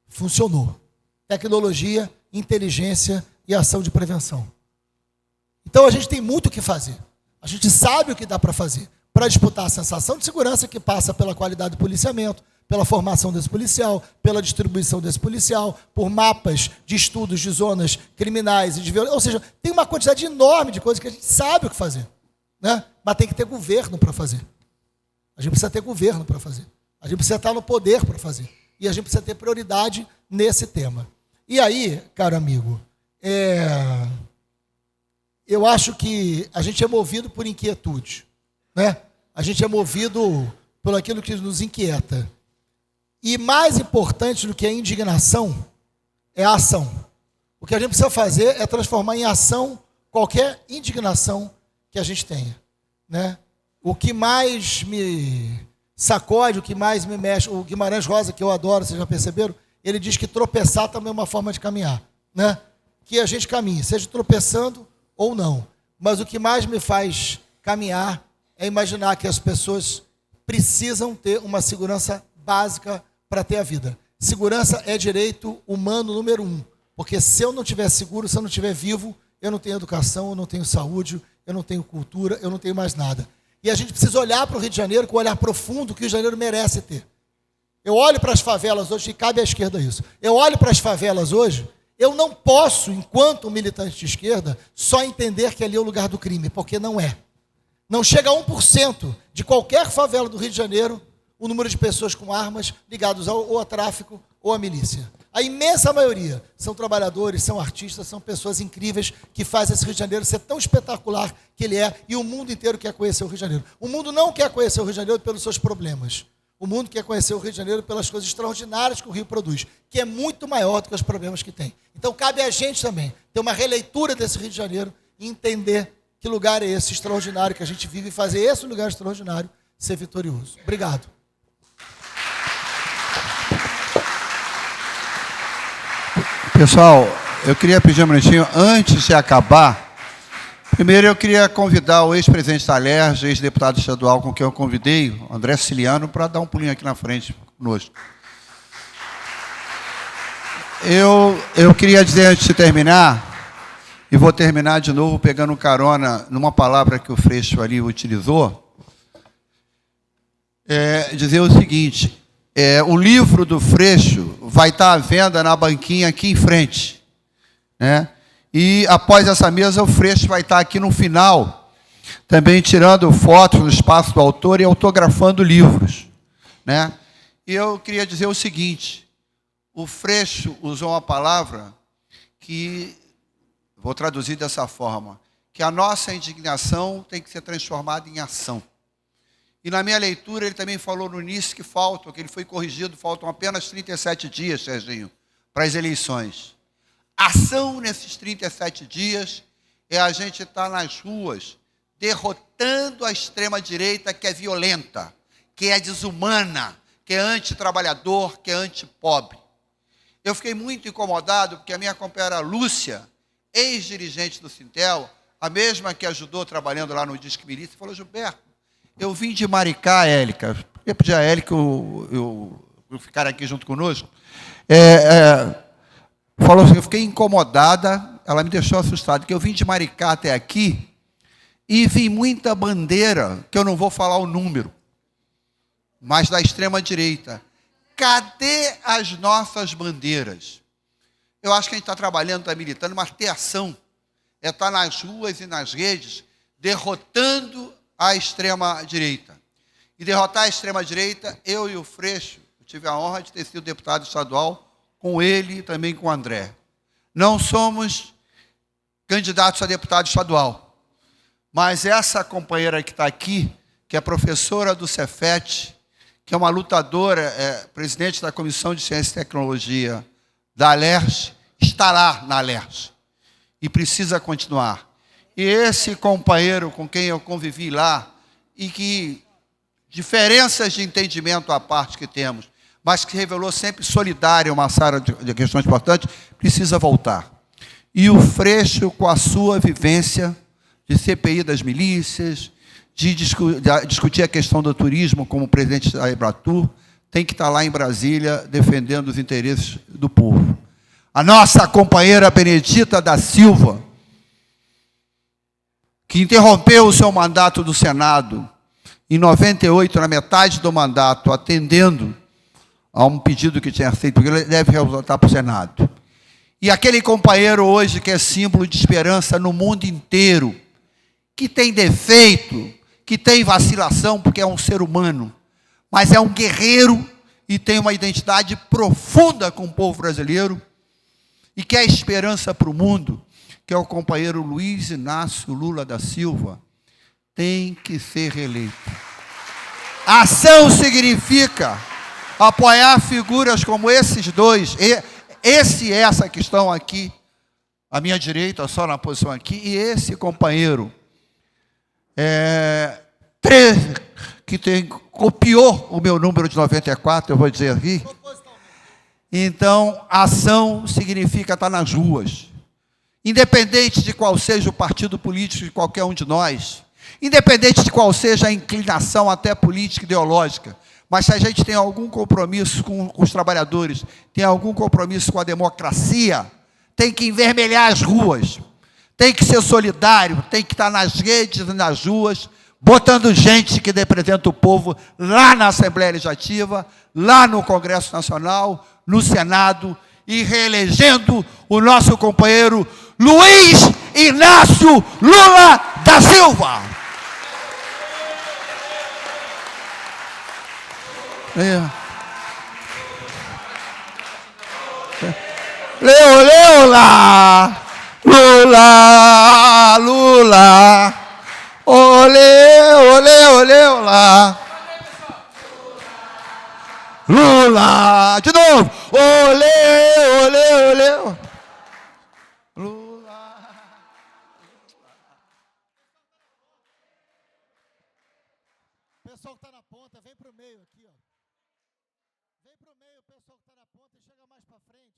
Funcionou. Tecnologia, inteligência e ação de prevenção. Então a gente tem muito o que fazer. A gente sabe o que dá para fazer para disputar a sensação de segurança que passa pela qualidade do policiamento, pela formação desse policial, pela distribuição desse policial, por mapas de estudos de zonas criminais e de violência. Ou seja, tem uma quantidade enorme de coisas que a gente sabe o que fazer, né? Mas tem que ter governo para fazer. A gente precisa ter governo para fazer. A gente precisa estar no poder para fazer. E a gente precisa ter prioridade nesse tema. E aí, caro amigo, eu acho que a gente é movido por inquietude, né? A gente é movido por aquilo que nos inquieta. E mais importante do que a indignação é a ação. O que a gente precisa fazer é transformar em ação qualquer indignação que a gente tenha, né? O que mais me sacode, o que mais me mexe, o Guimarães Rosa, que eu adoro, vocês já perceberam, ele diz que tropeçar também é uma forma de caminhar, né? Que a gente caminhe, seja tropeçando ou não. Mas o que mais me faz caminhar é imaginar que as pessoas precisam ter uma segurança básica para ter a vida. Segurança é direito humano número 1, porque se eu não estiver seguro, se eu não estiver vivo, eu não tenho educação, eu não tenho saúde, eu não tenho cultura, eu não tenho mais nada. E a gente precisa olhar para o Rio de Janeiro com um olhar profundo que o Rio de Janeiro merece ter. Eu olho para as favelas hoje, e cabe à esquerda isso. Eu olho para as favelas hoje, eu não posso, enquanto um militante de esquerda, só entender que ali é o lugar do crime, porque não é. Não chega a 1% de qualquer favela do Rio de Janeiro o número de pessoas com armas ligadas ou a tráfico ou à milícia. A imensa maioria são trabalhadores, são artistas, são pessoas incríveis que fazem esse Rio de Janeiro ser tão espetacular que ele é, e o mundo inteiro quer conhecer o Rio de Janeiro. O mundo não quer conhecer o Rio de Janeiro pelos seus problemas. O mundo quer conhecer o Rio de Janeiro pelas coisas extraordinárias que o Rio produz, que é muito maior do que os problemas que tem. Então cabe a gente também ter uma releitura desse Rio de Janeiro e entender que lugar é esse extraordinário que a gente vive e fazer esse lugar extraordinário ser vitorioso. Obrigado. Pessoal, eu queria pedir um minutinho, antes de acabar, primeiro eu queria convidar o ex-presidente da LERJ, ex-deputado estadual com quem eu convidei, o André Siciliano, para dar um pulinho aqui na frente conosco. Eu queria dizer, antes de terminar, e vou terminar de novo pegando carona numa palavra que o Freixo ali utilizou, dizer o seguinte: o livro do Freixo vai estar à venda na banquinha aqui em frente, né? E após essa mesa, o Freixo vai estar aqui no final, também tirando fotos no espaço do autor e autografando livros, né? E eu queria dizer o seguinte: o Freixo usou uma palavra que, vou traduzir dessa forma, que a nossa indignação tem que ser transformada em ação. E na minha leitura, ele também falou no início que ele foi corrigido, faltam apenas 37 dias, Serginho, para as eleições. Ação nesses 37 dias é a gente estar nas ruas derrotando a extrema-direita que é violenta, que é desumana, que é antitrabalhador, que é antipobre. Eu fiquei muito incomodado porque a minha companheira Lúcia, ex-dirigente do Sintel, a mesma que ajudou trabalhando lá no Disque Milícia, falou: Gilberto, eu vim de Maricá, Élica. Eu ia pedir a Élica eu ficar aqui junto conosco. Falou assim, eu fiquei incomodada, ela me deixou assustada, porque eu vim de Maricá até aqui e vi muita bandeira, que eu não vou falar o número, mas da extrema-direita. Cadê as nossas bandeiras? Eu acho que a gente está trabalhando, está militando, mas ter ação é estar nas ruas e nas redes derrotando a extrema-direita. E derrotar a extrema-direita, eu e o Freixo, eu tive a honra de ter sido deputado estadual com ele e também com o André. Não somos candidatos a deputado estadual, mas essa companheira que está aqui, que é professora do Cefet, que é uma lutadora, presidente da Comissão de Ciência e Tecnologia da LERJ, está lá na LERJ e precisa continuar. E esse companheiro com quem eu convivi lá, e que diferenças de entendimento à parte que temos, mas que revelou sempre solidário uma série de questões importantes, precisa voltar. E o Freixo, com a sua vivência de CPI das milícias, de discutir a questão do turismo como presidente da Embratur, tem que estar lá em Brasília defendendo os interesses do povo. A nossa companheira Benedita da Silva, que interrompeu o seu mandato do Senado em 98, na metade do mandato, atendendo a um pedido que tinha feito, porque ele deve voltar para o Senado. E aquele companheiro hoje que é símbolo de esperança no mundo inteiro, que tem defeito, que tem vacilação, porque é um ser humano, mas é um guerreiro e tem uma identidade profunda com o povo brasileiro e que é esperança para o mundo, que é o companheiro Luiz Inácio Lula da Silva, tem que ser reeleito. Ação significa apoiar figuras como esses dois, essa que estão aqui, à minha direita, só na posição aqui, e esse companheiro, que copiou o meu número de 94, eu vou dizer aqui. Então, ação significa estar nas ruas. Independente de qual seja o partido político de qualquer um de nós, independente de qual seja a inclinação até política, ideológica, mas se a gente tem algum compromisso com os trabalhadores, tem algum compromisso com a democracia, tem que envermelhar as ruas, tem que ser solidário, tem que estar nas redes e nas ruas, botando gente que representa o povo lá na Assembleia Legislativa, lá no Congresso Nacional, no Senado, e reelegendo o nosso companheiro Luiz Inácio Lula da Silva. Lula, Lula, Lula, olê, olê, olê, olá. Lula, de novo, olê, olê, olê. Lula. O pessoal que está na ponta, vem para o meio aqui, ó. Vem para o meio, o pessoal que está na ponta e chega mais para frente.